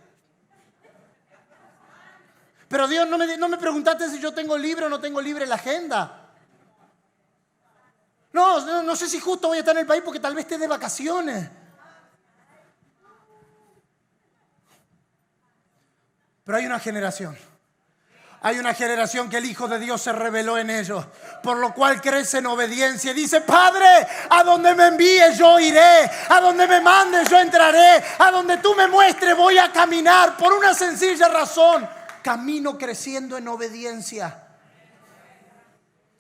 Pero Dios no me preguntaste si yo tengo libre o no tengo libre la agenda. No sé si justo voy a estar en el país porque tal vez esté de vacaciones. Pero hay una generación que el Hijo de Dios se reveló en ellos, por lo cual crece en obediencia y dice, Padre, a donde me envíes yo iré, a donde me mandes yo entraré, a donde tú me muestres voy a caminar, por una sencilla razón, camino creciendo en obediencia.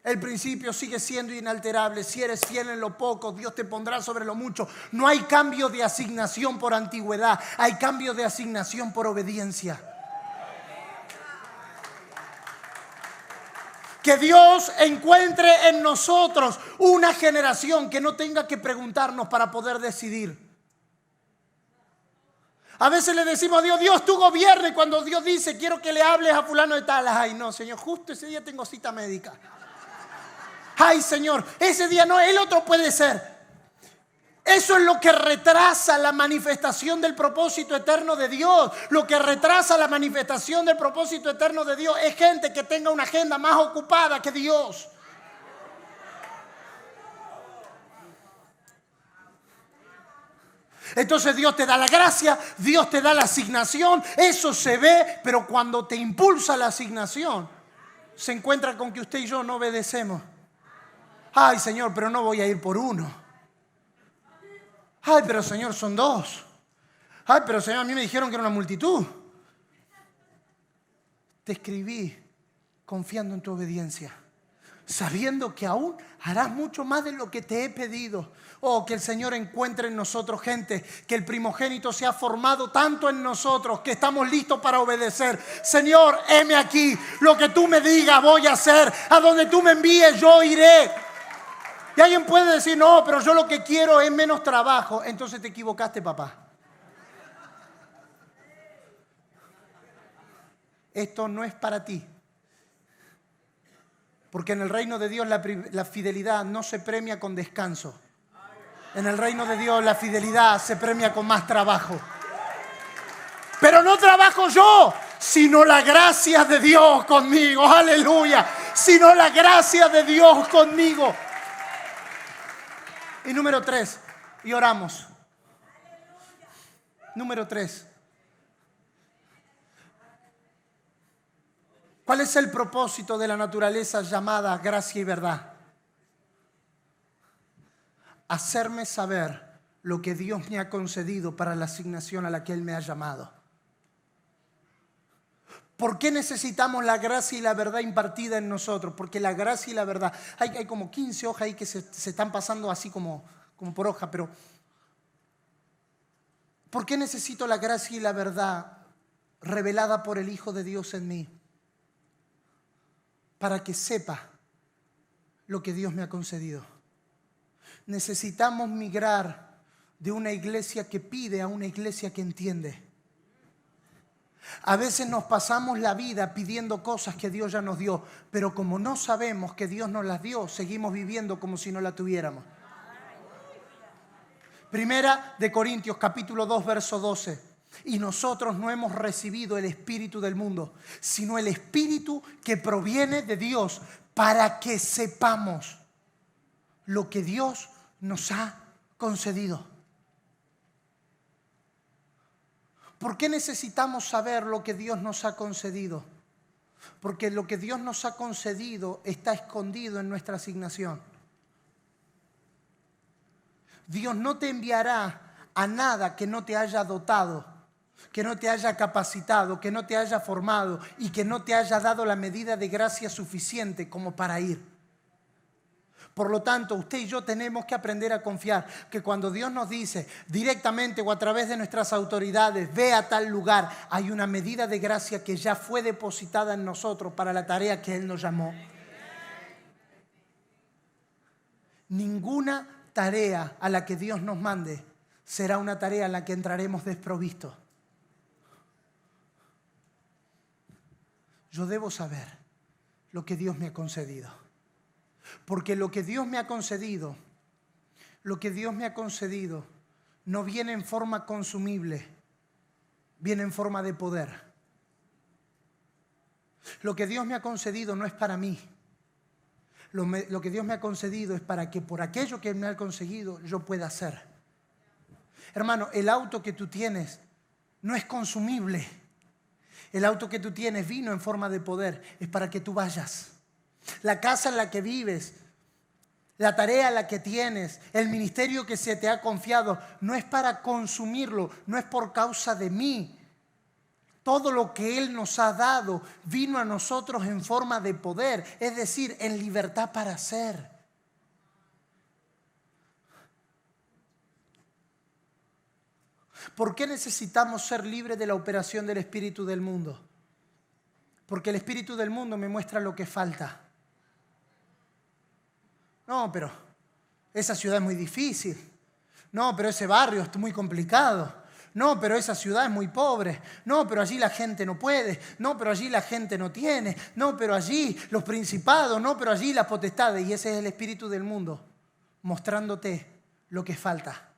El principio sigue siendo inalterable. Si eres fiel en lo poco, Dios te pondrá sobre lo mucho. No hay cambio de asignación por antigüedad. Hay cambio de asignación por obediencia. Que Dios encuentre en nosotros una generación que no tenga que preguntarnos para poder decidir. A veces le decimos a Dios, Dios tú gobierna, y cuando Dios dice, quiero que le hables a fulano de tal, ay no Señor, justo ese día tengo cita médica. Ay Señor, ese día no, el otro puede ser. Eso es lo que retrasa la manifestación del propósito eterno de Dios. Lo que retrasa la manifestación del propósito eterno de Dios es gente que tenga una agenda más ocupada que Dios. Entonces Dios te da la gracia, Dios te da la asignación, eso se ve, pero cuando te impulsa la asignación, se encuentra con que usted y yo no obedecemos. Ay, Señor, pero no voy a ir por uno. Ay, pero Señor, son dos. Ay, pero Señor, a mí me dijeron que era una multitud. Te escribí confiando en tu obediencia, sabiendo que aún harás mucho más de lo que te he pedido. Oh, que el Señor encuentre en nosotros gente, que el primogénito se ha formado tanto en nosotros que estamos listos para obedecer. Señor, heme aquí, lo que tú me digas voy a hacer, a donde tú me envíes yo iré. Y alguien puede decir, no, pero yo lo que quiero es menos trabajo. Entonces te equivocaste, papá. Esto no es para ti. Porque en el reino de Dios la fidelidad no se premia con descanso. En el reino de Dios la fidelidad se premia con más trabajo. Pero no trabajo yo, sino la gracia de Dios conmigo. Aleluya. Sino la gracia de Dios conmigo. Y número 3, y oramos. Número 3. ¿Cuál es el propósito de la naturaleza llamada gracia y verdad? Hacerme saber lo que Dios me ha concedido para la asignación a la que Él me ha llamado. ¿Por qué necesitamos la gracia y la verdad impartida en nosotros? Porque la gracia y la verdad, hay como 15 hojas ahí que se están pasando así como por hoja, pero ¿por qué necesito la gracia y la verdad revelada por el Hijo de Dios en mí? Para que sepa lo que Dios me ha concedido. Necesitamos migrar de una iglesia que pide a una iglesia que entiende. A veces nos pasamos la vida pidiendo cosas que Dios ya nos dio, pero como no sabemos que Dios nos las dio, seguimos viviendo como si no la tuviéramos. Primera de Corintios, capítulo 2, verso 12. Y nosotros no hemos recibido el espíritu del mundo, sino el espíritu que proviene de Dios, para que sepamos lo que Dios nos ha concedido. ¿Por qué necesitamos saber lo que Dios nos ha concedido? Porque lo que Dios nos ha concedido está escondido en nuestra asignación. Dios no te enviará a nada que no te haya dotado, que no te haya capacitado, que no te haya formado y que no te haya dado la medida de gracia suficiente como para ir. Por lo tanto, usted y yo tenemos que aprender a confiar que cuando Dios nos dice directamente o a través de nuestras autoridades, ve a tal lugar, hay una medida de gracia que ya fue depositada en nosotros para la tarea que Él nos llamó. Ninguna tarea a la que Dios nos mande será una tarea en la que entraremos desprovistos. Yo debo saber lo que Dios me ha concedido. Porque lo que Dios me ha concedido no viene en forma consumible, viene en forma de poder. Lo que Dios me ha concedido no es para mí. Lo que Dios me ha concedido es para que por aquello que me ha conseguido yo pueda hacer. Hermano, el auto que tú tienes no es consumible. El auto que tú tienes vino en forma de poder, es para que tú vayas. La casa en la que vives, la tarea en la que tienes, el ministerio que se te ha confiado, no es para consumirlo, no es por causa de mí. Todo lo que Él nos ha dado vino a nosotros en forma de poder, es decir, en libertad para hacer. ¿Por qué necesitamos ser libres de la operación del espíritu del mundo? Porque el espíritu del mundo me muestra lo que falta. No, pero esa ciudad es muy difícil. No, pero ese barrio es muy complicado. No, pero esa ciudad es muy pobre. No, pero allí la gente no puede. No, pero allí la gente no tiene. No, pero allí los principados. No, pero allí las potestades. Y ese es el espíritu del mundo, mostrándote lo que falta.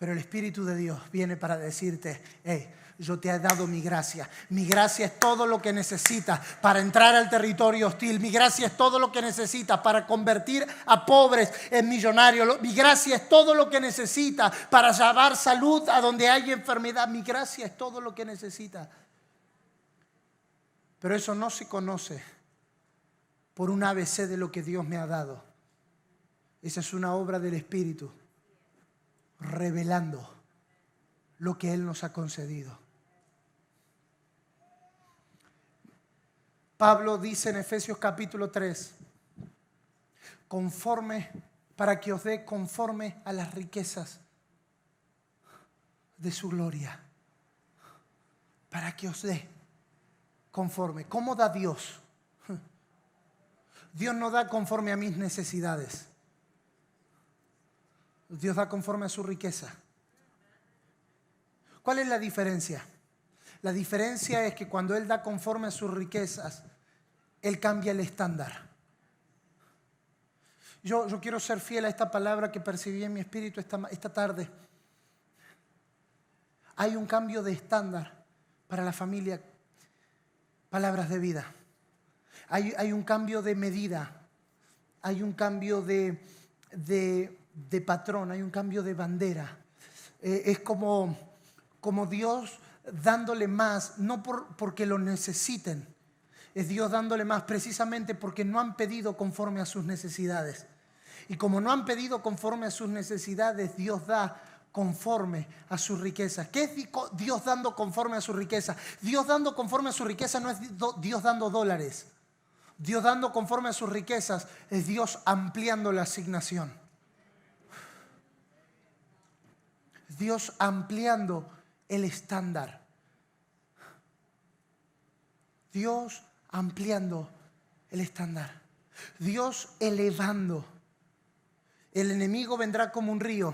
Pero el Espíritu de Dios viene para decirte, hey, yo te he dado mi gracia. Mi gracia es todo lo que necesitas para entrar al territorio hostil. Mi gracia es todo lo que necesitas para convertir a pobres en millonarios. Mi gracia es todo lo que necesitas para llevar salud a donde hay enfermedad. Mi gracia es todo lo que necesitas. Pero eso no se conoce por un ABC de lo que Dios me ha dado. Esa es una obra del Espíritu, revelando lo que Él nos ha concedido. Pablo dice en Efesios capítulo 3, para que os dé conforme a las riquezas de su gloria. Para que os dé conforme. ¿Cómo da Dios? Dios no da conforme a mis necesidades. Dios da conforme a su riqueza. ¿Cuál es la diferencia? La diferencia es que cuando Él da conforme a sus riquezas, Él cambia el estándar. Yo quiero ser fiel a esta palabra que percibí en mi espíritu esta tarde. Hay un cambio de estándar para la familia. Palabras de vida. Hay un cambio de medida. Hay un cambio de patrón. Hay un cambio de bandera. Es como Dios dándole más, no porque lo necesiten. Es Dios dándole más precisamente porque no han pedido conforme a sus necesidades. Y como no han pedido conforme a sus necesidades, Dios da conforme a sus riquezas. ¿Qué es Dios dando conforme a su riqueza? Dios dando conforme a su riqueza no es Dios dando dólares. Dios dando conforme a sus riquezas es Dios ampliando la asignación. Dios ampliando el estándar. Dios ampliando el estándar. Dios elevando. El enemigo vendrá como un río,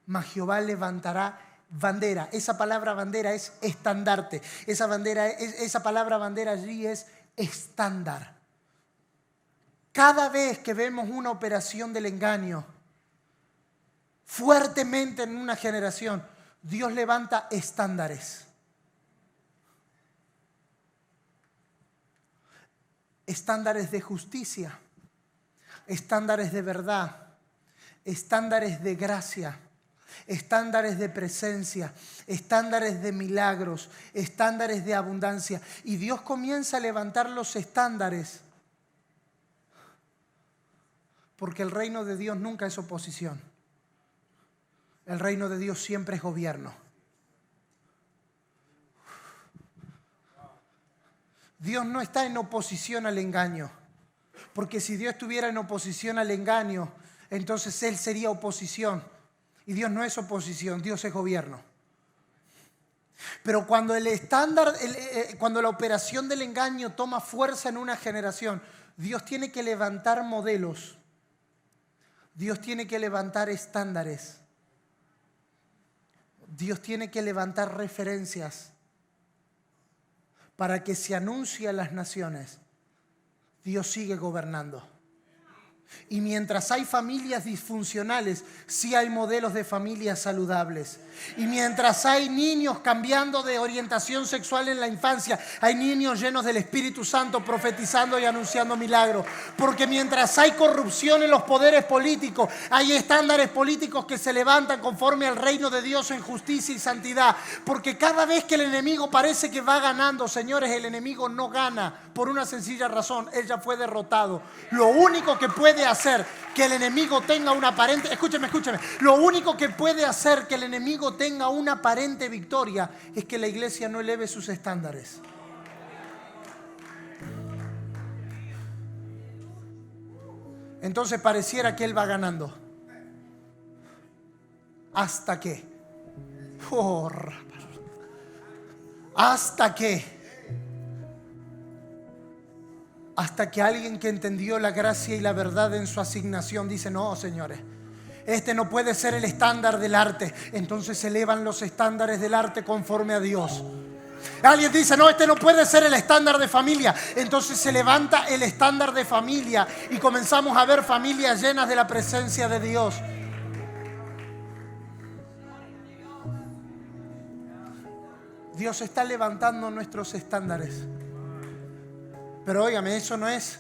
mas Jehová levantará bandera. Esa palabra bandera es estandarte. Esa palabra bandera allí es estándar. Cada vez que vemos una operación del engaño fuertemente en una generación, Dios levanta estándares. Estándares de justicia, estándares de verdad, estándares de gracia, estándares de presencia, estándares de milagros, estándares de abundancia. Y Dios comienza a levantar los estándares porque el reino de Dios nunca es oposición. El reino de Dios siempre es gobierno. Dios no está en oposición al engaño, porque si Dios estuviera en oposición al engaño, entonces Él sería oposición. Y Dios no es oposición, Dios es gobierno. Pero cuando cuando la operación del engaño toma fuerza en una generación, Dios tiene que levantar modelos. Dios tiene que levantar estándares. Dios tiene que levantar referencias para que se anuncie a las naciones. Dios sigue gobernando. Y mientras hay familias disfuncionales, sí hay modelos de familias saludables. Y mientras hay niños cambiando de orientación sexual en la infancia, hay niños llenos del Espíritu Santo profetizando y anunciando milagros. Porque mientras hay corrupción en los poderes políticos, hay estándares políticos que se levantan conforme al reino de Dios en justicia y santidad. Porque cada vez que el enemigo parece que va ganando, señores, el enemigo no gana por una sencilla razón: él ya fue derrotado. Lo único que puede hacer que el enemigo tenga una aparente, escúcheme, lo único que puede hacer que el enemigo tenga una aparente victoria es que la iglesia no eleve sus estándares. Entonces pareciera que él va ganando. ¿Hasta qué? Hasta que alguien que entendió la gracia y la verdad en su asignación dice: no, señores, este no puede ser el estándar del arte. Entonces se elevan los estándares del arte conforme a Dios. Alguien dice: no, este no puede ser el estándar de familia. Entonces se levanta el estándar de familia y comenzamos a ver familias llenas de la presencia de Dios. Dios está levantando nuestros estándares. Pero óigame, eso no es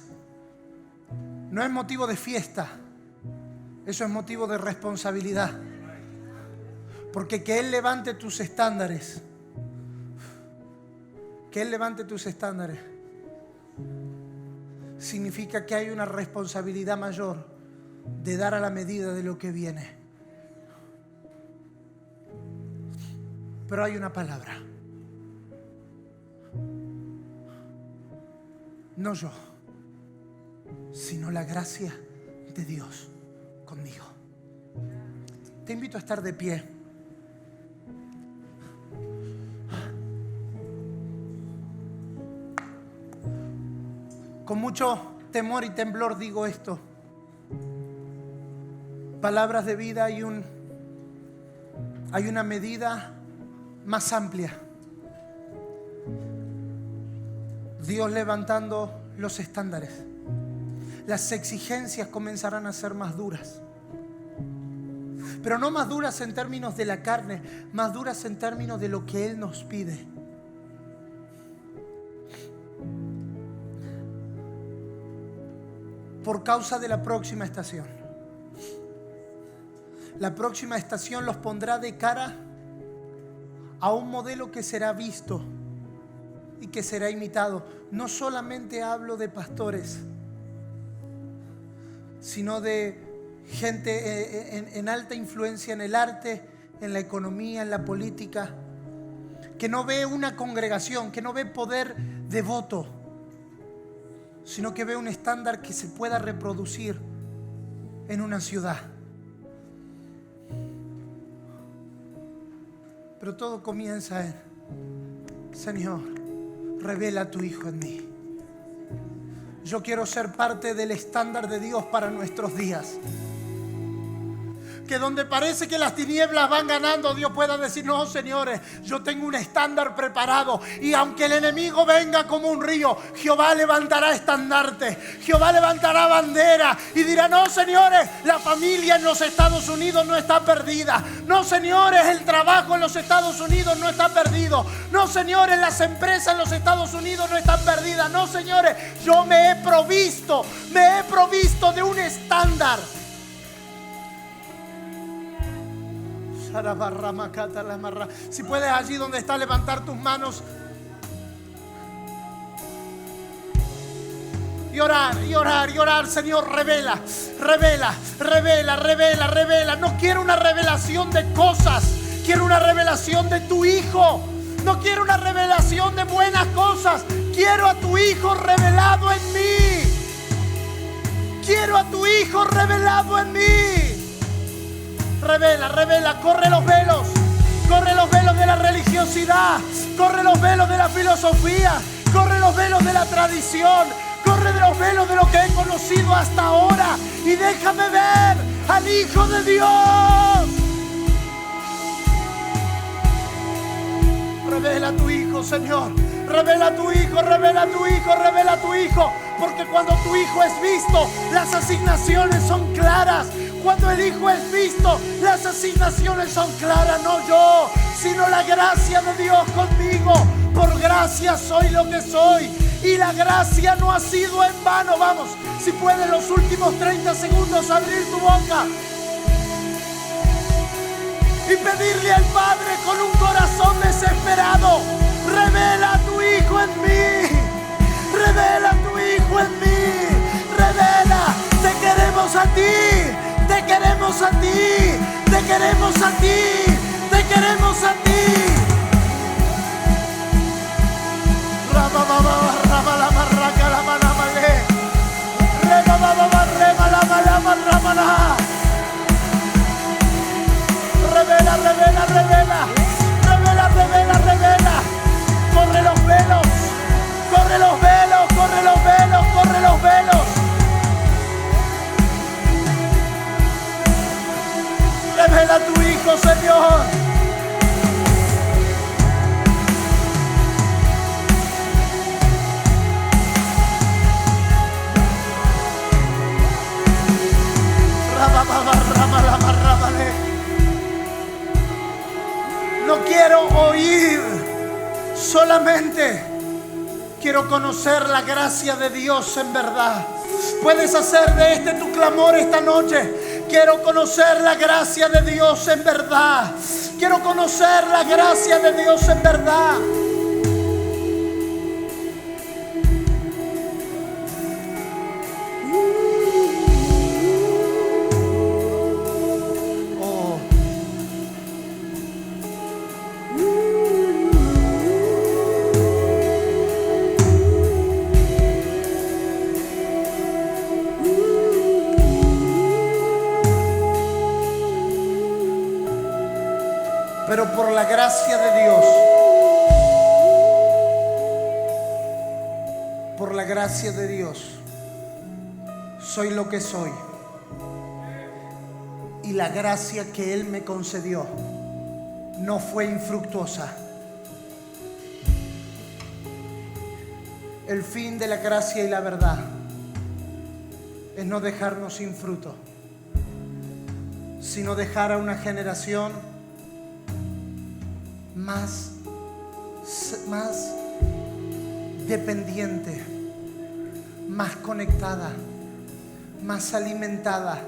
motivo de fiesta. Eso es motivo de responsabilidad. Porque que Él levante tus estándares, significa que hay una responsabilidad mayor de dar a la medida de lo que viene. Pero hay una palabra. No yo, sino la gracia de Dios conmigo. Te invito a estar de pie. Con mucho temor y temblor digo esto. Palabras de vida, hay una medida más amplia. Dios levantando los estándares. Las exigencias comenzarán a ser más duras. Pero no más duras en términos de la carne, más duras en términos de lo que Él nos pide. Por causa de la próxima estación. La próxima estación los pondrá de cara a un modelo que será visto y que será imitado. No solamente hablo de pastores, sino de gente en alta influencia en el arte, en la economía, en la política, que no ve una congregación, que no ve poder de voto, sino que ve un estándar que se pueda reproducir en una ciudad. Pero todo comienza en: Señor, revela a tu Hijo en mí. Yo quiero ser parte del estándar de Dios para nuestros días. Que donde parece que las tinieblas van ganando, Dios pueda decir: no, señores, yo tengo un estándar preparado. Y aunque el enemigo venga como un río, Jehová levantará estandarte, Jehová levantará bandera y dirá: no, señores, la familia en los Estados Unidos no está perdida. No, señores, el trabajo en los Estados Unidos no está perdido. No, señores, las empresas en los Estados Unidos no están perdidas. No, señores, yo me he provisto de un estándar. Si puedes, allí donde está, levantar tus manos y orar. Señor, revela. No quiero una revelación de cosas, quiero una revelación de tu Hijo. No quiero una revelación de buenas cosas, quiero a tu Hijo revelado en mí. Quiero a tu Hijo revelado en mí. Revela, corre los velos de la religiosidad, corre los velos de la filosofía, corre los velos de la tradición, corre los velos de lo que he conocido hasta ahora y déjame ver al Hijo de Dios. Revela a tu Hijo, Señor. Revela a tu Hijo, porque cuando tu Hijo es visto, las asignaciones son claras. Cuando el Hijo es visto, las asignaciones son claras. No yo, sino la gracia de Dios conmigo. Por gracia soy lo que soy, y la gracia no ha sido en vano. Vamos, si puedes, los últimos 30 segundos abrir tu boca y pedirle al Padre con un corazón desesperado: revela a tu Hijo en mí, revela a tu Hijo en mí, revela. Te queremos a ti, te queremos a ti, te queremos a ti, te queremos a ti. Revela. Corre los velos. Revela a tu Hijo, Señor. Solamente quiero conocer la gracia de Dios en verdad. Puedes hacer de este tu clamor esta noche. Quiero conocer la gracia de Dios en verdad. Quiero conocer la gracia de Dios en verdad. Pero por la gracia de Dios, por la gracia de Dios, soy lo que soy. Y la gracia que Él me concedió no fue infructuosa. El fin de la gracia y la verdad es no dejarnos sin fruto, sino dejar a una generación más dependiente, más conectada, más alimentada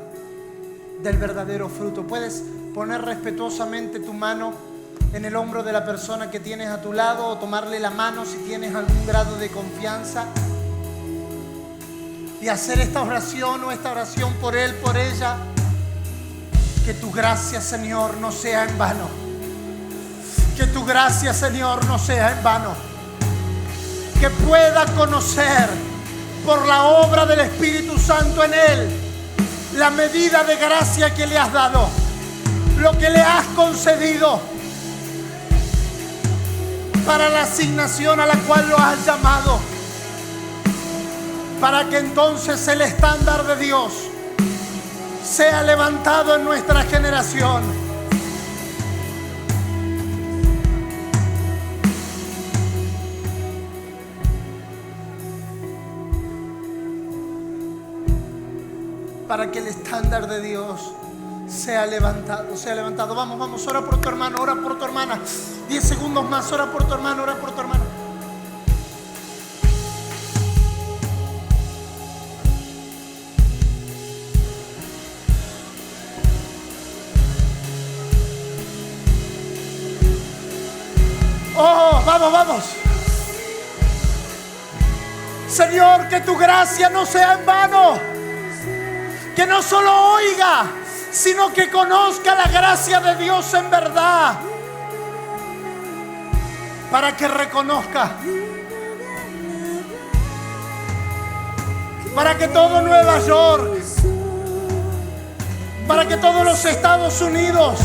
del verdadero fruto. Puedes poner respetuosamente tu mano en el hombro de la persona que tienes a tu lado, o tomarle la mano si tienes algún grado de confianza, y hacer esta oración por él, por ella. Que tu gracia, Señor, no sea en vano. Que tu gracia, Señor, no sea en vano. Que pueda conocer por la obra del Espíritu Santo en él la medida de gracia que le has dado, lo que le has concedido para la asignación a la cual lo has llamado, para que entonces el estándar de Dios sea levantado en nuestra generación. Para que el estándar de Dios sea levantado, sea levantado. Vamos, ora por tu hermano, ora por tu hermana. 10 segundos más, ora por tu hermano, ora por tu hermana. Oh, vamos. Señor, que tu gracia no sea en vano. Que no solo oiga, sino que conozca la gracia de Dios en verdad. Para que reconozca. Para que todo Nueva York, para que todos los Estados Unidos,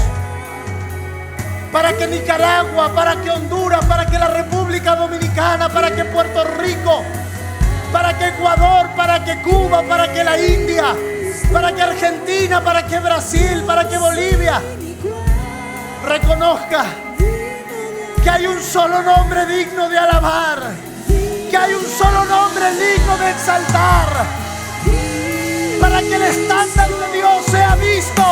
para que Nicaragua, para que Honduras, para que la República Dominicana, para que Puerto Rico, para que Ecuador, para que Cuba, para que la India, para que Argentina, para que Brasil, para que Bolivia reconozca que hay un solo nombre digno de alabar, que hay un solo nombre digno de exaltar, para que el estándar de Dios sea visto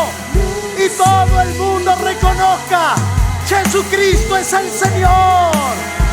y todo el mundo reconozca: Jesucristo es el Señor.